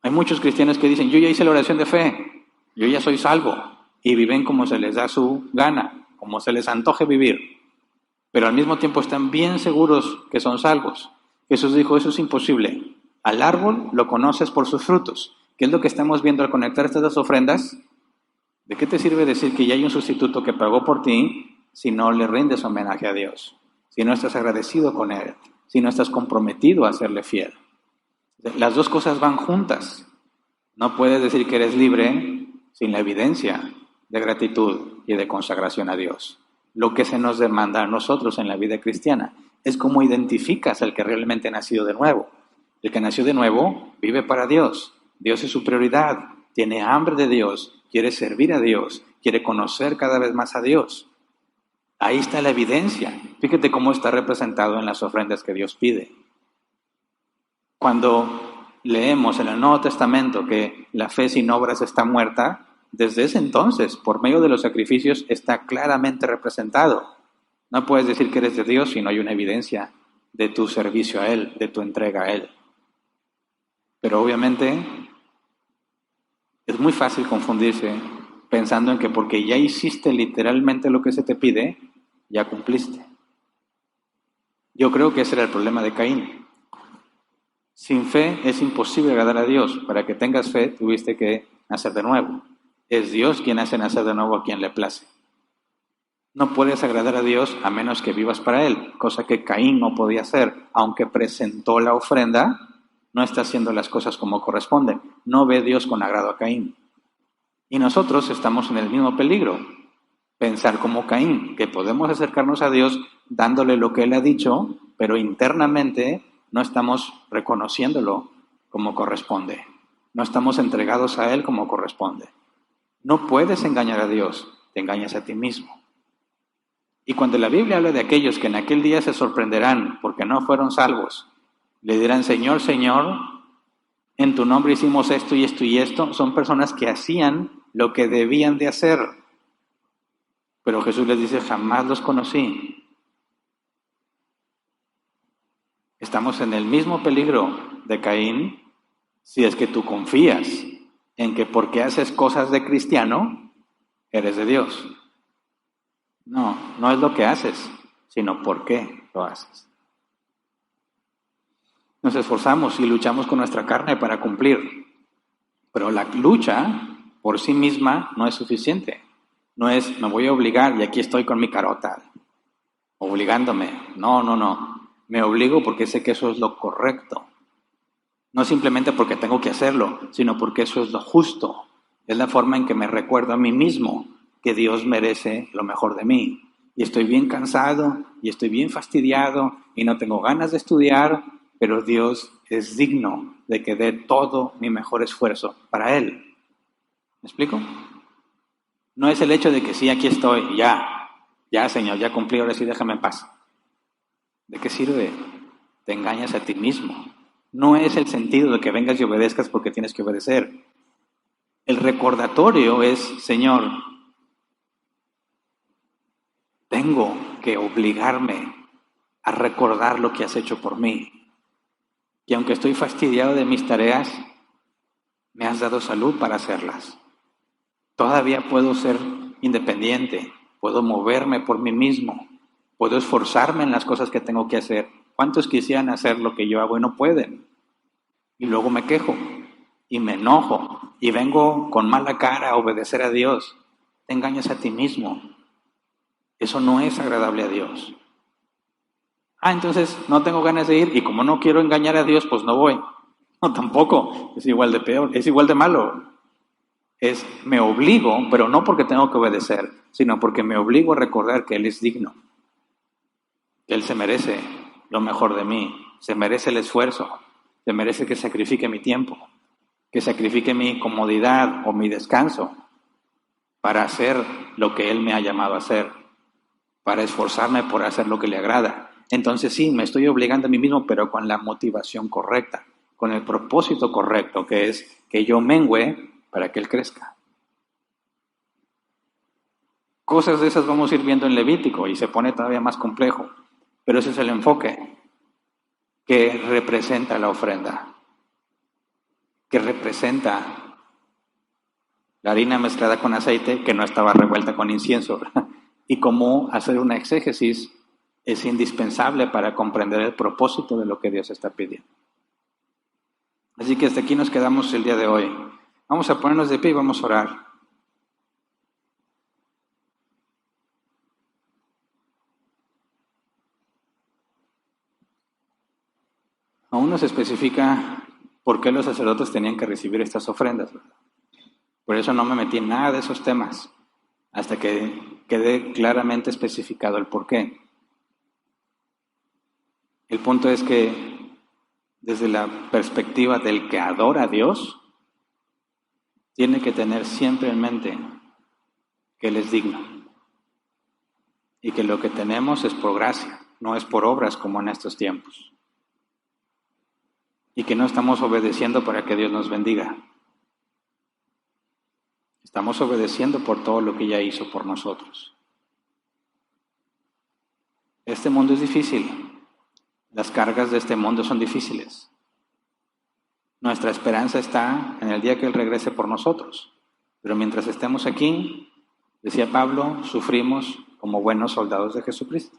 Hay muchos cristianos que dicen, yo ya hice la oración de fe, yo ya soy salvo, y viven como se les da su gana, como se les antoje vivir. Pero al mismo tiempo están bien seguros que son salvos. Jesús dijo, eso es imposible. Al árbol lo conoces por sus frutos. ¿Qué es lo que estamos viendo al conectar estas dos ofrendas? ¿De qué te sirve decir que ya hay un sustituto que pagó por ti si no le rindes homenaje a Dios? Si no estás agradecido con Él, si no estás comprometido a serle fiel. Las dos cosas van juntas. No puedes decir que eres libre sin la evidencia de gratitud y de consagración a Dios. Lo que se nos demanda a nosotros en la vida cristiana es cómo identificas al que realmente ha nacido de nuevo. El que nació de nuevo vive para Dios. Dios es su prioridad. Tiene hambre de Dios. Quiere servir a Dios. Quiere conocer cada vez más a Dios. Ahí está la evidencia. Fíjate cómo está representado en las ofrendas que Dios pide. Cuando leemos en el Nuevo Testamento que la fe sin obras está muerta, desde ese entonces, por medio de los sacrificios, está claramente representado. No puedes decir que eres de Dios si no hay una evidencia de tu servicio a Él, de tu entrega a Él. Pero obviamente es muy fácil confundirse pensando en que porque ya hiciste literalmente lo que se te pide, ya cumpliste. Yo creo que ese era el problema de Caín. Sin fe es imposible agradar a Dios. Para que tengas fe tuviste que nacer de nuevo. Es Dios quien hace nacer de nuevo a quien le place. No puedes agradar a Dios a menos que vivas para Él, cosa que Caín no podía hacer. Aunque presentó la ofrenda, no está haciendo las cosas como corresponden. No ve Dios con agrado a Caín. Y nosotros estamos en el mismo peligro. Pensar como Caín, que podemos acercarnos a Dios dándole lo que Él ha dicho, pero internamente no estamos reconociéndolo como corresponde. No estamos entregados a Él como corresponde. No puedes engañar a Dios, te engañas a ti mismo. Y cuando la Biblia habla de aquellos que en aquel día se sorprenderán porque no fueron salvos, le dirán, Señor, Señor, en tu nombre hicimos esto y esto y esto, son personas que hacían lo que debían de hacer. Pero Jesús les dice, jamás los conocí. Estamos en el mismo peligro de Caín si es que tú confías en que porque haces cosas de cristiano, eres de Dios. No, no es lo que haces, sino por qué lo haces. Nos esforzamos y luchamos con nuestra carne para cumplir, pero la lucha por sí misma no es suficiente. No es, me voy a obligar y aquí estoy con mi carota, obligándome. No, no, no. Me obligo porque sé que eso es lo correcto. No simplemente porque tengo que hacerlo, sino porque eso es lo justo. Es la forma en que me recuerdo a mí mismo que Dios merece lo mejor de mí. Y estoy bien cansado, y estoy bien fastidiado, y no tengo ganas de estudiar, pero Dios es digno de que dé todo mi mejor esfuerzo para Él. ¿Me explico? No es el hecho de que sí, aquí estoy, ya Señor, ya cumplí, ahora sí déjame en paz. ¿De qué sirve? Te engañas a ti mismo. No es el sentido de que vengas y obedezcas porque tienes que obedecer. El recordatorio es, Señor, tengo que obligarme a recordar lo que has hecho por mí. Y aunque estoy fastidiado de mis tareas, me has dado salud para hacerlas. Todavía puedo ser independiente, puedo moverme por mí mismo, puedo esforzarme en las cosas que tengo que hacer. ¿Cuántos quisieran hacer lo que yo hago y no pueden? Y luego me quejo y me enojo y vengo con mala cara a obedecer a Dios. Te engañas a ti mismo. Eso no es agradable a Dios. Entonces no tengo ganas de ir y como no quiero engañar a Dios, pues no voy. No, tampoco. Es igual de peor, es igual de malo. Me obligo, pero no porque tengo que obedecer, sino porque me obligo a recordar que Él es digno, que Él se merece lo mejor de mí, se merece el esfuerzo, se merece que sacrifique mi tiempo, que sacrifique mi comodidad o mi descanso para hacer lo que Él me ha llamado a hacer, para esforzarme por hacer lo que le agrada. Entonces sí, me estoy obligando a mí mismo, pero con la motivación correcta, con el propósito correcto, que es que yo mengüe para que Él crezca. Cosas de esas vamos a ir viendo en Levítico y se pone todavía más complejo, pero ese es el enfoque que representa la ofrenda, que representa la harina mezclada con aceite que no estaba revuelta con incienso, y cómo hacer una exégesis es indispensable para comprender el propósito de lo que Dios está pidiendo. Así que hasta aquí nos quedamos el día de hoy. Vamos a ponernos de pie y vamos a orar. Aún no se especifica por qué los sacerdotes tenían que recibir estas ofrendas, ¿verdad? Por eso no me metí en nada de esos temas, hasta que quede claramente especificado el por qué. El punto es que desde la perspectiva del que adora a Dios, tiene que tener siempre en mente que Él es digno y que lo que tenemos es por gracia, no es por obras como en estos tiempos, y que no estamos obedeciendo para que Dios nos bendiga. Estamos obedeciendo por todo lo que ya hizo por nosotros. Este mundo es difícil. Las cargas de este mundo son difíciles. Nuestra esperanza está en el día que Él regrese por nosotros. Pero mientras estemos aquí, decía Pablo, sufrimos como buenos soldados de Jesucristo.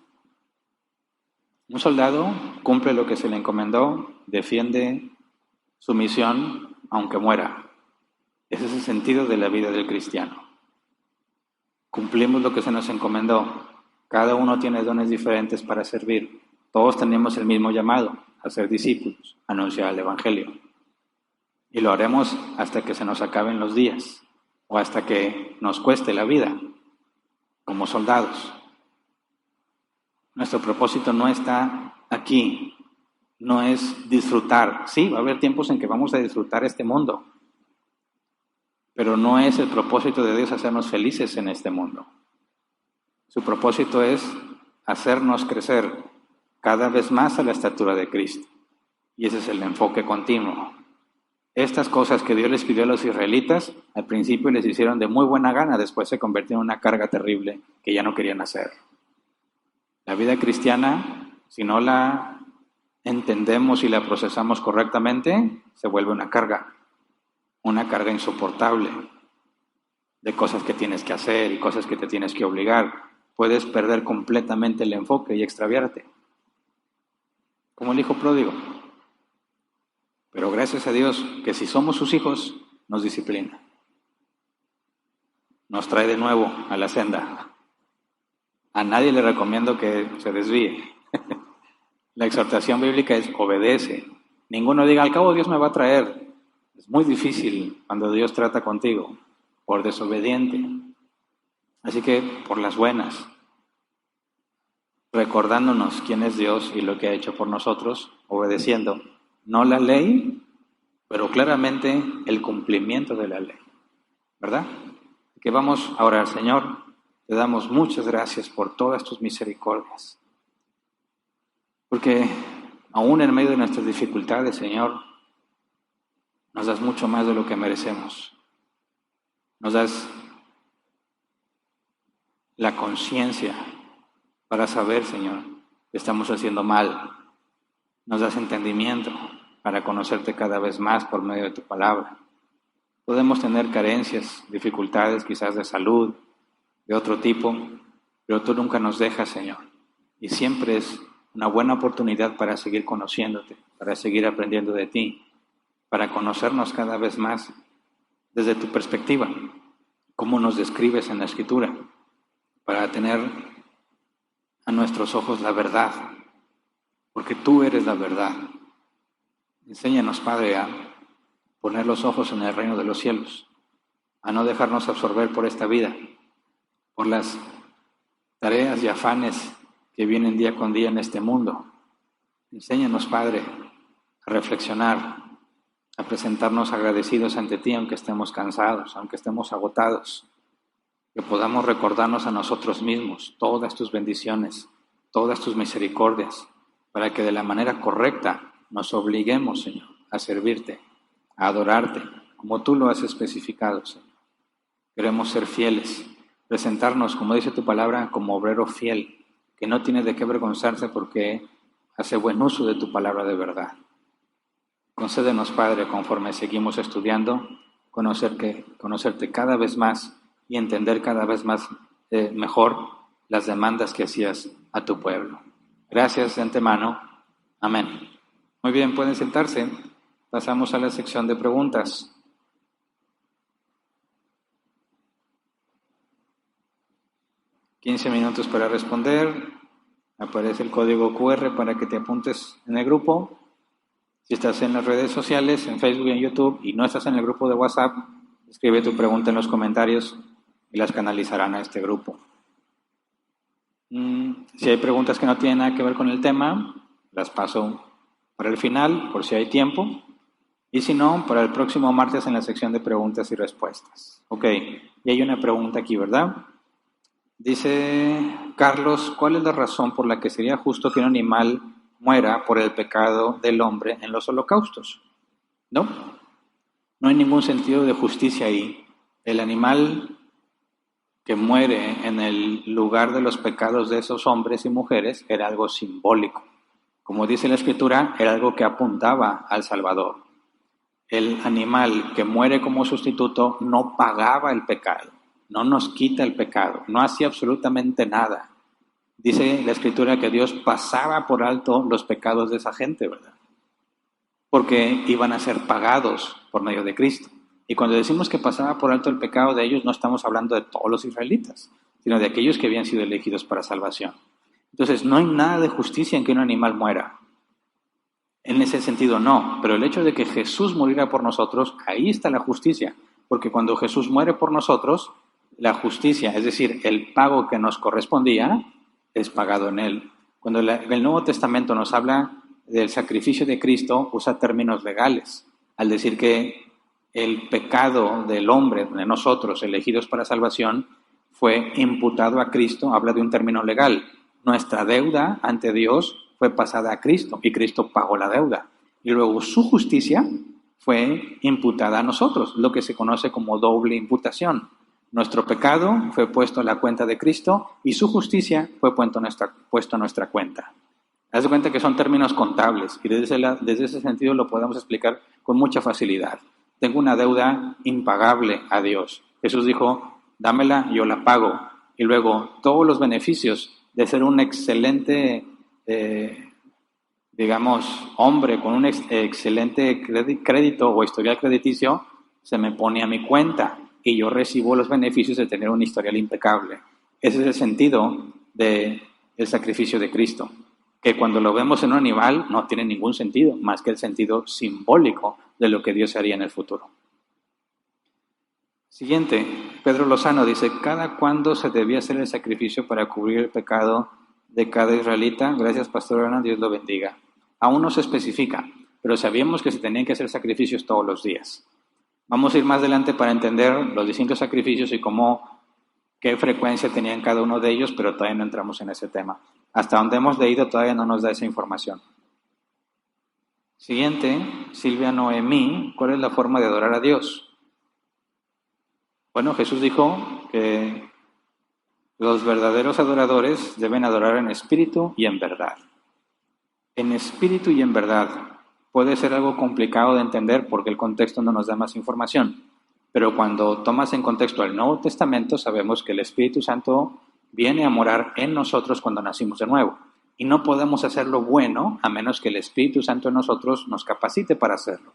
Un soldado cumple lo que se le encomendó, defiende su misión aunque muera. Ese es el sentido de la vida del cristiano. cumplimos lo que se nos encomendó. Cada uno tiene dones diferentes para servir. Todos tenemos el mismo llamado, a ser discípulos, a anunciar el Evangelio. Y lo haremos hasta que se nos acaben los días o hasta que nos cueste la vida, como soldados. Nuestro propósito no está aquí, no es disfrutar. Sí, va a haber tiempos en que vamos a disfrutar este mundo, pero no es el propósito de Dios hacernos felices en este mundo. Su propósito es hacernos crecer cada vez más a la estatura de Cristo. Y ese es el enfoque continuo. Estas cosas que Dios les pidió a los israelitas, al principio les hicieron de muy buena gana, después se convirtieron en una carga terrible que ya no querían hacer. La vida cristiana, si no la entendemos y la procesamos correctamente, se vuelve una carga insoportable de cosas que tienes que hacer y cosas que te tienes que obligar. Puedes perder completamente el enfoque y extraviarte, como el hijo pródigo. Pero gracias a Dios que si somos sus hijos, nos disciplina. Nos trae de nuevo a la senda. A nadie le recomiendo que se desvíe. La exhortación bíblica es obedece. Ninguno diga, al cabo Dios me va a traer. Es muy difícil cuando Dios trata contigo, por desobediente. Así que por las buenas, recordándonos quién es Dios y lo que ha hecho por nosotros, obedeciendo. No la ley, pero claramente el cumplimiento de la ley, ¿verdad? Que vamos a orar, Señor, te damos muchas gracias por todas tus misericordias, porque aún en medio de nuestras dificultades, Señor, nos das mucho más de lo que merecemos. Nos das la conciencia para saber, Señor, que estamos haciendo mal. Nos das entendimiento para conocerte cada vez más por medio de tu palabra. Podemos tener carencias, dificultades quizás de salud, de otro tipo, pero tú nunca nos dejas, Señor. Y siempre es una buena oportunidad para seguir conociéndote, para seguir aprendiendo de ti, para conocernos cada vez más desde tu perspectiva, cómo nos describes en la Escritura, para tener a nuestros ojos la verdad, porque tú eres la verdad. Enséñanos, Padre, a poner los ojos en el reino de los cielos, a no dejarnos absorber por esta vida, por las tareas y afanes que vienen día con día en este mundo. Enséñanos, Padre, a reflexionar, a presentarnos agradecidos ante ti, aunque estemos cansados, aunque estemos agotados, que podamos recordarnos a nosotros mismos todas tus bendiciones, todas tus misericordias, para que de la manera correcta nos obliguemos, Señor, a servirte, a adorarte, como tú lo has especificado, Señor. Queremos ser fieles, presentarnos, como dice tu palabra, como obrero fiel, que no tiene de qué avergonzarse porque hace buen uso de tu palabra de verdad. Concédenos, Padre, conforme seguimos estudiando, conocerte cada vez más y entender cada vez más mejor las demandas que hacías a tu pueblo. Gracias de antemano. Amén. Muy bien, pueden sentarse. Pasamos a la sección de preguntas. $15 minutos para responder. Aparece el código QR para que te apuntes en el grupo. Si estás en las redes sociales, en Facebook y en YouTube, y no estás en el grupo de WhatsApp, escribe tu pregunta en los comentarios y las canalizarán a este grupo. Si hay preguntas que no tienen nada que ver con el tema, las paso para el final, por si hay tiempo. Y si no, para el próximo martes en la sección de preguntas y respuestas. Ok, y hay una pregunta aquí, ¿verdad? Dice Carlos, ¿cuál es la razón por la que sería justo que un animal muera por el pecado del hombre en los holocaustos? No hay ningún sentido de justicia ahí. El animal que muere en el lugar de los pecados de esos hombres y mujeres era algo simbólico. Como dice la Escritura, era algo que apuntaba al Salvador. El animal que muere como sustituto no pagaba el pecado, no nos quita el pecado, no hacía absolutamente nada. Dice la Escritura que Dios pasaba por alto los pecados de esa gente, ¿verdad? Porque iban a ser pagados por medio de Cristo. Y cuando decimos que pasaba por alto el pecado de ellos, no estamos hablando de todos los israelitas. sino de aquellos que habían sido elegidos para salvación. Entonces, no hay nada de justicia en que un animal muera. En ese sentido, no. Pero el hecho de que Jesús muriera por nosotros, ahí está la justicia. Porque cuando Jesús muere por nosotros, la justicia, es decir, el pago que nos correspondía, es pagado en Él. Cuando el Nuevo Testamento nos habla del sacrificio de Cristo, usa términos legales. Al decir que el pecado del hombre, de nosotros, elegidos para salvación, fue imputado a Cristo, habla de un término legal. Nuestra deuda ante Dios fue pasada a Cristo y Cristo pagó la deuda. Y luego su justicia fue imputada a nosotros, lo que se conoce como doble imputación. Nuestro pecado fue puesto a la cuenta de Cristo y su justicia fue puesto a nuestra cuenta. Haz de cuenta que son términos contables y desde ese sentido lo podemos explicar con mucha facilidad. Tengo una deuda impagable a Dios. Jesús dijo, dámela, yo la pago. Y luego todos los beneficios de ser un excelente, hombre con un excelente crédito o historial crediticio, se me pone a mi cuenta y yo recibo los beneficios de tener un historial impecable. Ese es el sentido del sacrificio de Cristo, que cuando lo vemos en un animal no tiene ningún sentido, más que el sentido simbólico de lo que Dios haría en el futuro. Siguiente, Pedro Lozano dice, ¿cada cuándo se debía hacer el sacrificio para cubrir el pecado de cada israelita? Gracias, Pastor Ana, Dios lo bendiga. Aún no se especifica, pero sabíamos que se tenían que hacer sacrificios todos los días. Vamos a ir más adelante para entender los distintos sacrificios y qué frecuencia tenían cada uno de ellos, pero todavía no entramos en ese tema. Hasta donde hemos leído todavía no nos da esa información. Siguiente, Silvia Noemí, ¿cuál es la forma de adorar a Dios? Bueno, Jesús dijo que los verdaderos adoradores deben adorar en espíritu y en verdad. En espíritu y en verdad. Puede ser algo complicado de entender porque el contexto no nos da más información. Pero cuando tomas en contexto el Nuevo Testamento, sabemos que el Espíritu Santo viene a morar en nosotros cuando nacimos de nuevo. Y no podemos hacer lo bueno a menos que el Espíritu Santo en nosotros nos capacite para hacerlo.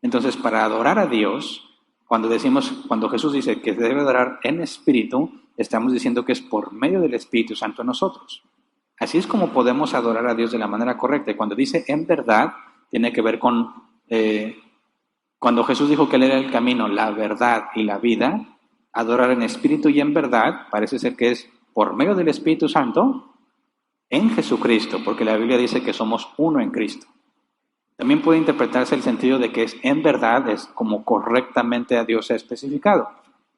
Entonces, para adorar a Dios, cuando Jesús dice que se debe adorar en espíritu, estamos diciendo que es por medio del Espíritu Santo en nosotros. Así es como podemos adorar a Dios de la manera correcta. Y cuando dice en verdad, tiene que ver con... Cuando Jesús dijo que Él era el camino, la verdad y la vida, adorar en espíritu y en verdad parece ser que es por medio del Espíritu Santo en Jesucristo, porque la Biblia dice que somos uno en Cristo. También puede interpretarse el sentido de que es en verdad, es como correctamente a Dios ha especificado.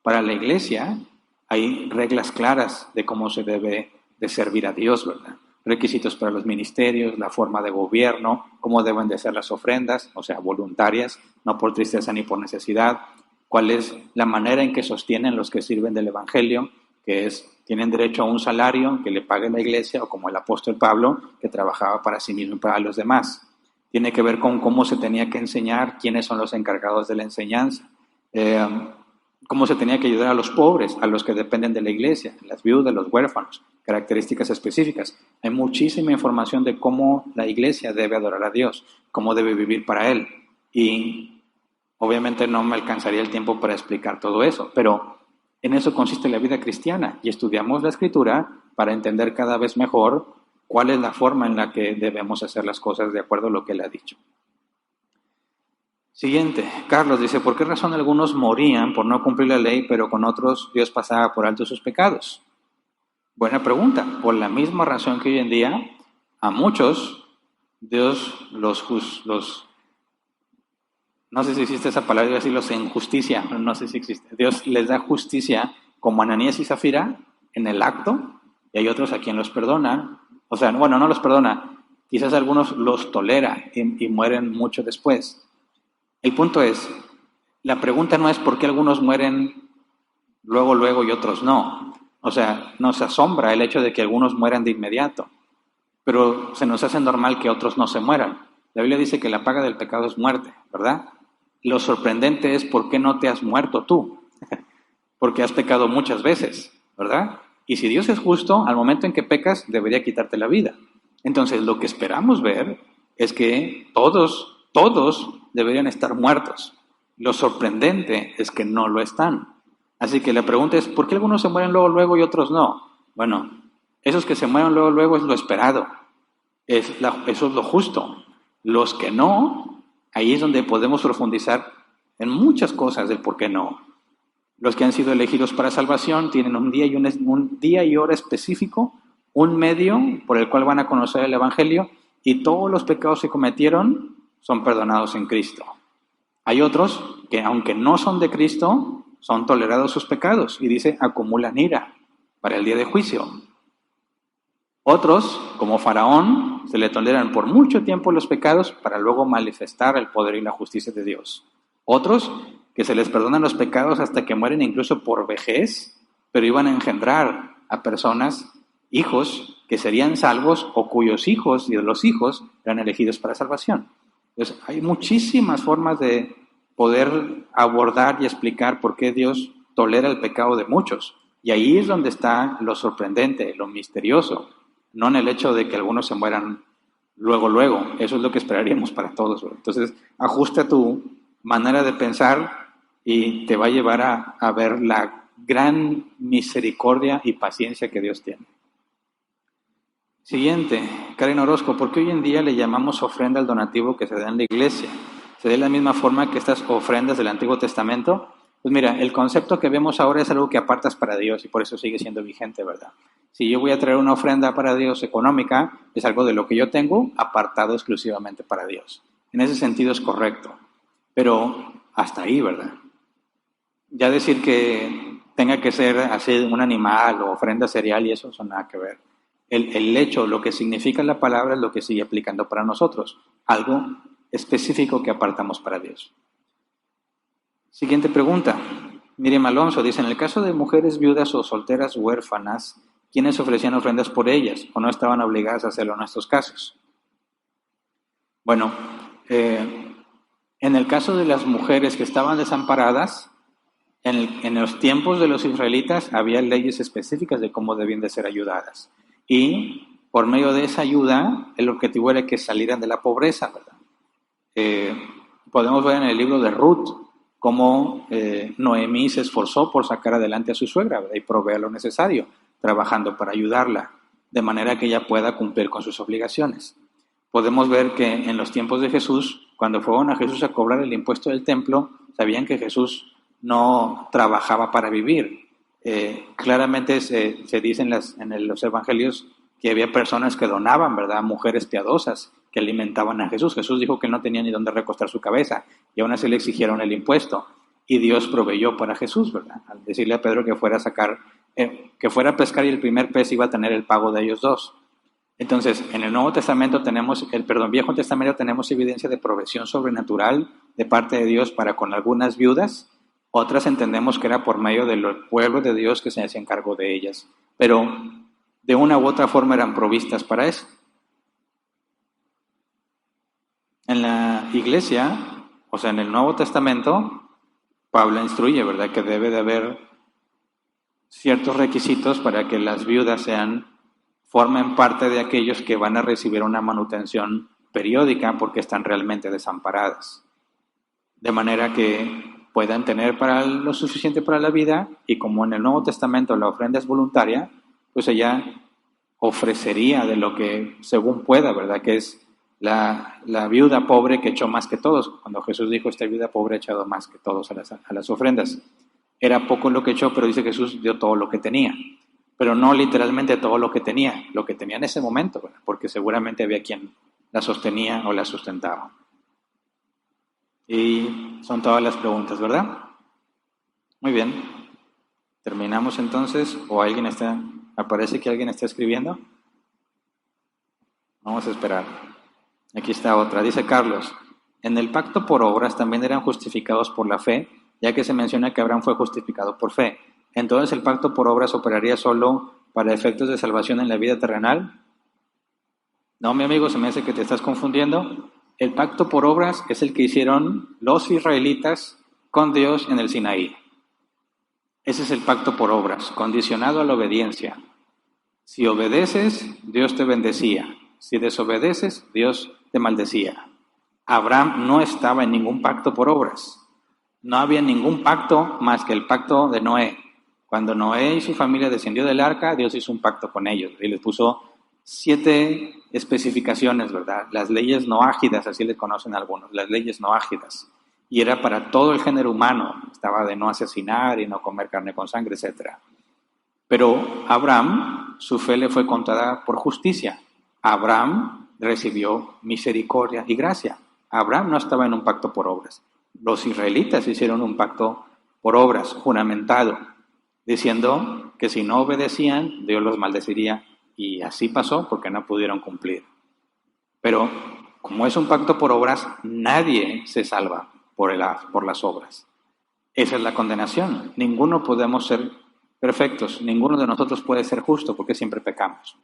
Para la iglesia hay reglas claras de cómo se debe de servir a Dios, ¿verdad? Requisitos para los ministerios, la forma de gobierno, cómo deben de ser las ofrendas, o sea, voluntarias, no por tristeza ni por necesidad, cuál es la manera en que sostienen los que sirven del Evangelio, que es, tienen derecho a un salario que le pague la iglesia, o como el apóstol Pablo, que trabajaba para sí mismo y para los demás. Tiene que ver con cómo se tenía que enseñar, quiénes son los encargados de la enseñanza, cómo se tenía que ayudar a los pobres, a los que dependen de la iglesia, las viudas, los huérfanos, características específicas. Hay muchísima información de cómo la iglesia debe adorar a Dios, cómo debe vivir para Él. Y obviamente no me alcanzaría el tiempo para explicar todo eso, pero en eso consiste la vida cristiana y estudiamos la Escritura para entender cada vez mejor cuál es la forma en la que debemos hacer las cosas de acuerdo a lo que Él ha dicho. Siguiente, Carlos dice, ¿por qué razón algunos morían por no cumplir la ley, pero con otros Dios pasaba por alto sus pecados? Buena pregunta. Por la misma razón que hoy en día a muchos Dios no sé si existe esa palabra, iba a decirlos en justicia, no sé si existe. Dios les da justicia como a Ananías y Zafira en el acto, y hay otros a quien los perdona. O sea, bueno, no los perdona, quizás algunos los tolera y mueren mucho después. El punto es, la pregunta no es por qué algunos mueren luego y otros no. O sea, nos asombra el hecho de que algunos mueran de inmediato, pero se nos hace normal que otros no se mueran. La Biblia dice que la paga del pecado es muerte, ¿verdad? Lo sorprendente es por qué no te has muerto tú, porque has pecado muchas veces, ¿verdad? Y si Dios es justo, al momento en que pecas, debería quitarte la vida. Entonces, lo que esperamos ver es que todos deberían estar muertos. Lo sorprendente es que no lo están. Así que la pregunta es, ¿por qué algunos se mueren luego, luego y otros no? Bueno, esos que se mueren luego, luego es lo esperado. Eso es lo justo. Los que no, ahí es donde podemos profundizar en muchas cosas del por qué no. Los que han sido elegidos para salvación tienen un día y hora específico, un medio por el cual van a conocer el Evangelio, y todos los pecados que cometieron son perdonados en Cristo. Hay otros que, aunque no son de Cristo, son tolerados sus pecados, y dice, acumulan ira para el día de juicio. Otros, como Faraón, se le toleran por mucho tiempo los pecados para luego manifestar el poder y la justicia de Dios. Otros, que se les perdonan los pecados hasta que mueren incluso por vejez, pero iban a engendrar a personas, hijos, que serían salvos o cuyos hijos y de los hijos eran elegidos para salvación. Entonces, hay muchísimas formas de poder abordar y explicar por qué Dios tolera el pecado de muchos. Y ahí es donde está lo sorprendente, lo misterioso. No en el hecho de que algunos se mueran luego, luego. Eso es lo que esperaríamos para todos. Entonces, ajusta tu manera de pensar y te va a llevar a ver la gran misericordia y paciencia que Dios tiene. Siguiente, Karen Orozco, ¿por qué hoy en día le llamamos ofrenda al donativo que se da en la iglesia? ¿Se da de la misma forma que estas ofrendas del Antiguo Testamento? Pues mira, el concepto que vemos ahora es algo que apartas para Dios y por eso sigue siendo vigente, ¿verdad? Si yo voy a traer una ofrenda para Dios económica, es algo de lo que yo tengo apartado exclusivamente para Dios. En ese sentido es correcto, pero hasta ahí, ¿verdad? Ya decir que tenga que ser así un animal o ofrenda cereal y eso no nada que ver. El hecho, lo que significa la palabra es lo que sigue aplicando para nosotros, algo específico que apartamos para Dios. Siguiente pregunta. Miriam Alonso dice, en el caso de mujeres viudas o solteras huérfanas, ¿quiénes ofrecían ofrendas por ellas o no estaban obligadas a hacerlo en estos casos? Bueno, en el caso de las mujeres que estaban desamparadas, en los tiempos de los israelitas había leyes específicas de cómo debían de ser ayudadas. Y por medio de esa ayuda, el objetivo era que salieran de la pobreza, ¿verdad? Podemos ver en el libro de Ruth cómo Noemí se esforzó por sacar adelante a su suegra, ¿verdad? Y proveer lo necesario, trabajando para ayudarla, de manera que ella pueda cumplir con sus obligaciones. Podemos ver que en los tiempos de Jesús, cuando fueron a Jesús a cobrar el impuesto del templo, sabían que Jesús no trabajaba para vivir. Claramente se dice en los evangelios que había personas que donaban, ¿verdad? Mujeres piadosas que alimentaban a Jesús. Jesús dijo que no tenía ni dónde recostar su cabeza y aún así le exigieron el impuesto. Y Dios proveyó para Jesús, ¿verdad? Al decirle a Pedro que fuera a pescar y el primer pez iba a tener el pago de ellos dos. Entonces, en el Viejo Testamento tenemos evidencia de provisión sobrenatural de parte de Dios para con algunas viudas. Otras entendemos que era por medio del pueblo de Dios que se hacía cargo de ellas. Pero de una u otra forma eran provistas para eso. En la iglesia, o sea, en el Nuevo Testamento, Pablo instruye, ¿verdad?, que debe de haber ciertos requisitos para que las viudas formen parte de aquellos que van a recibir una manutención periódica porque están realmente desamparadas. De manera que puedan tener lo suficiente para la vida, y como en el Nuevo Testamento la ofrenda es voluntaria, pues ella ofrecería de lo que según pueda, ¿verdad? Que es la viuda pobre que echó más que todos. Cuando Jesús dijo, esta viuda pobre ha echado más que todos a las ofrendas. Era poco lo que echó, pero dice Jesús dio todo lo que tenía. Pero no literalmente todo lo que tenía en ese momento, ¿verdad? Porque seguramente había quien la sostenía o la sustentaba. Y son todas las preguntas, ¿verdad? Muy bien. Terminamos entonces. ¿O aparece que alguien está escribiendo? Vamos a esperar. Aquí está otra. Dice Carlos, en el pacto por obras también eran justificados por la fe, ya que se menciona que Abraham fue justificado por fe. Entonces, ¿el pacto por obras operaría solo para efectos de salvación en la vida terrenal? No, mi amigo, se me hace que te estás confundiendo. El pacto por obras es el que hicieron los israelitas con Dios en el Sinaí. Ese es el pacto por obras, condicionado a la obediencia. Si obedeces, Dios te bendecía. Si desobedeces, Dios te maldecía. Abraham no estaba en ningún pacto por obras. No había ningún pacto más que el pacto de Noé. Cuando Noé y su familia descendió del arca, Dios hizo un pacto con ellos y les puso 7 especificaciones, ¿verdad? Las leyes noágidas, así le conocen algunos, las leyes noágidas. Y era para todo el género humano. Estaba de no asesinar y no comer carne con sangre, etc. Pero Abraham, su fe le fue contada por justicia. Abraham recibió misericordia y gracia. Abraham no estaba en un pacto por obras. Los israelitas hicieron un pacto por obras, juramentado, diciendo que si no obedecían, Dios los maldeciría. Y así pasó porque no pudieron cumplir. Pero como es un pacto por obras, nadie se salva por las obras. Esa es la condenación. Ninguno podemos ser perfectos, ninguno de nosotros puede ser justo porque siempre pecamos.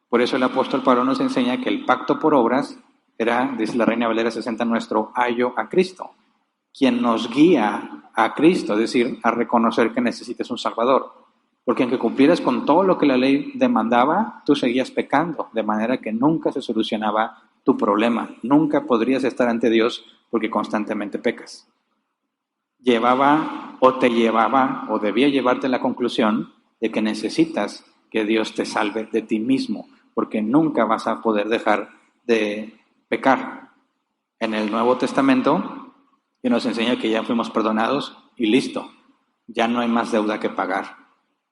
Por eso el apóstol Pablo nos enseña que el pacto por obras era, dice la Reina Valera 60, nuestro ayo a Cristo, quien nos guía a Cristo, es decir, a reconocer que necesitas un Salvador. Porque aunque cumplieras con todo lo que la ley demandaba, tú seguías pecando, de manera que nunca se solucionaba tu problema. Nunca podrías estar ante Dios porque constantemente pecas. Llevaba o debía llevarte a la conclusión de que necesitas que Dios te salve de ti mismo, porque nunca vas a poder dejar de pecar. En el Nuevo Testamento, que nos enseña que ya fuimos perdonados y listo, ya no hay más deuda que pagar.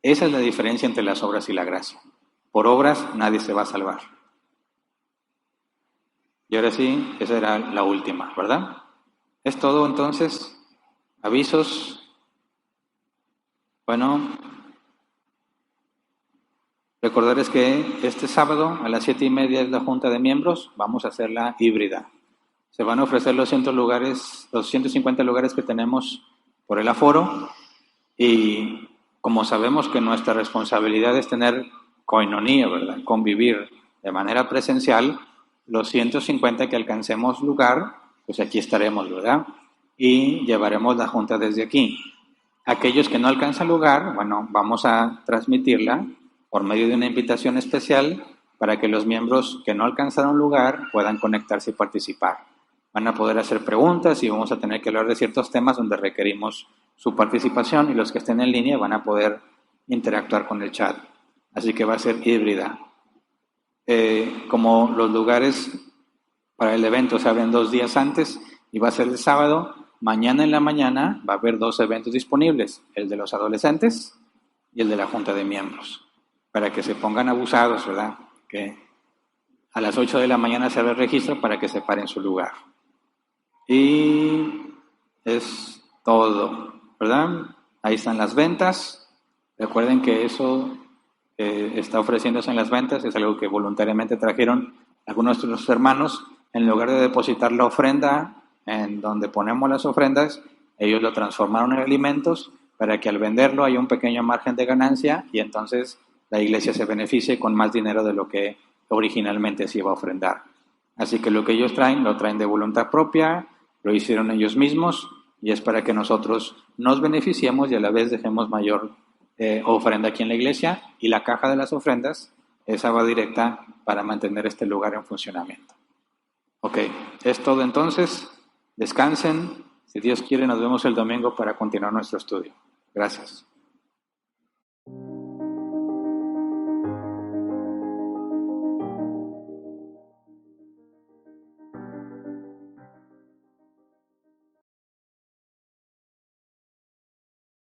Esa es la diferencia entre las obras y la gracia. Por obras nadie se va a salvar. Y ahora sí, esa era la última, ¿verdad? Es todo entonces. Avisos. Bueno, recordarles que este sábado a las 7:30 es la junta de miembros. Vamos a hacerla híbrida. Se van a ofrecer los 150 lugares que tenemos por el aforo. Y como sabemos que nuestra responsabilidad es tener coinonía, ¿verdad? Convivir de manera presencial, los 150 que alcancemos lugar, pues aquí estaremos, ¿verdad? Y llevaremos la junta desde aquí. Aquellos que no alcanzan lugar, bueno, vamos a transmitirla por medio de una invitación especial para que los miembros que no alcanzaron lugar puedan conectarse y participar. Van a poder hacer preguntas y vamos a tener que hablar de ciertos temas donde requerimos su participación y los que estén en línea van a poder interactuar con el chat. Así que va a ser híbrida. Como los lugares para el evento se abren 2 días antes y va a ser el sábado, mañana en la mañana va a haber 2 eventos disponibles, el de los adolescentes y el de la junta de miembros, para que se pongan abusados, ¿verdad? Que a las 8 de la mañana se abre el registro para que se paren su lugar. Y es todo, ¿verdad? Ahí están las ventas. Recuerden que eso está ofreciéndose en las ventas es algo que voluntariamente trajeron algunos de nuestros hermanos. En lugar de depositar la ofrenda en donde ponemos las ofrendas, ellos lo transformaron en alimentos para que al venderlo haya un pequeño margen de ganancia y entonces la iglesia se beneficie con más dinero de lo que originalmente se iba a ofrendar. Así que lo que ellos traen, lo traen de voluntad propia, lo hicieron ellos mismos y es para que nosotros nos beneficiemos y a la vez dejemos mayor ofrenda aquí en la iglesia y la caja de las ofrendas, esa va directa para mantener este lugar en funcionamiento. Ok, es todo entonces. Descansen. Si Dios quiere, nos vemos el domingo para continuar nuestro estudio. Gracias.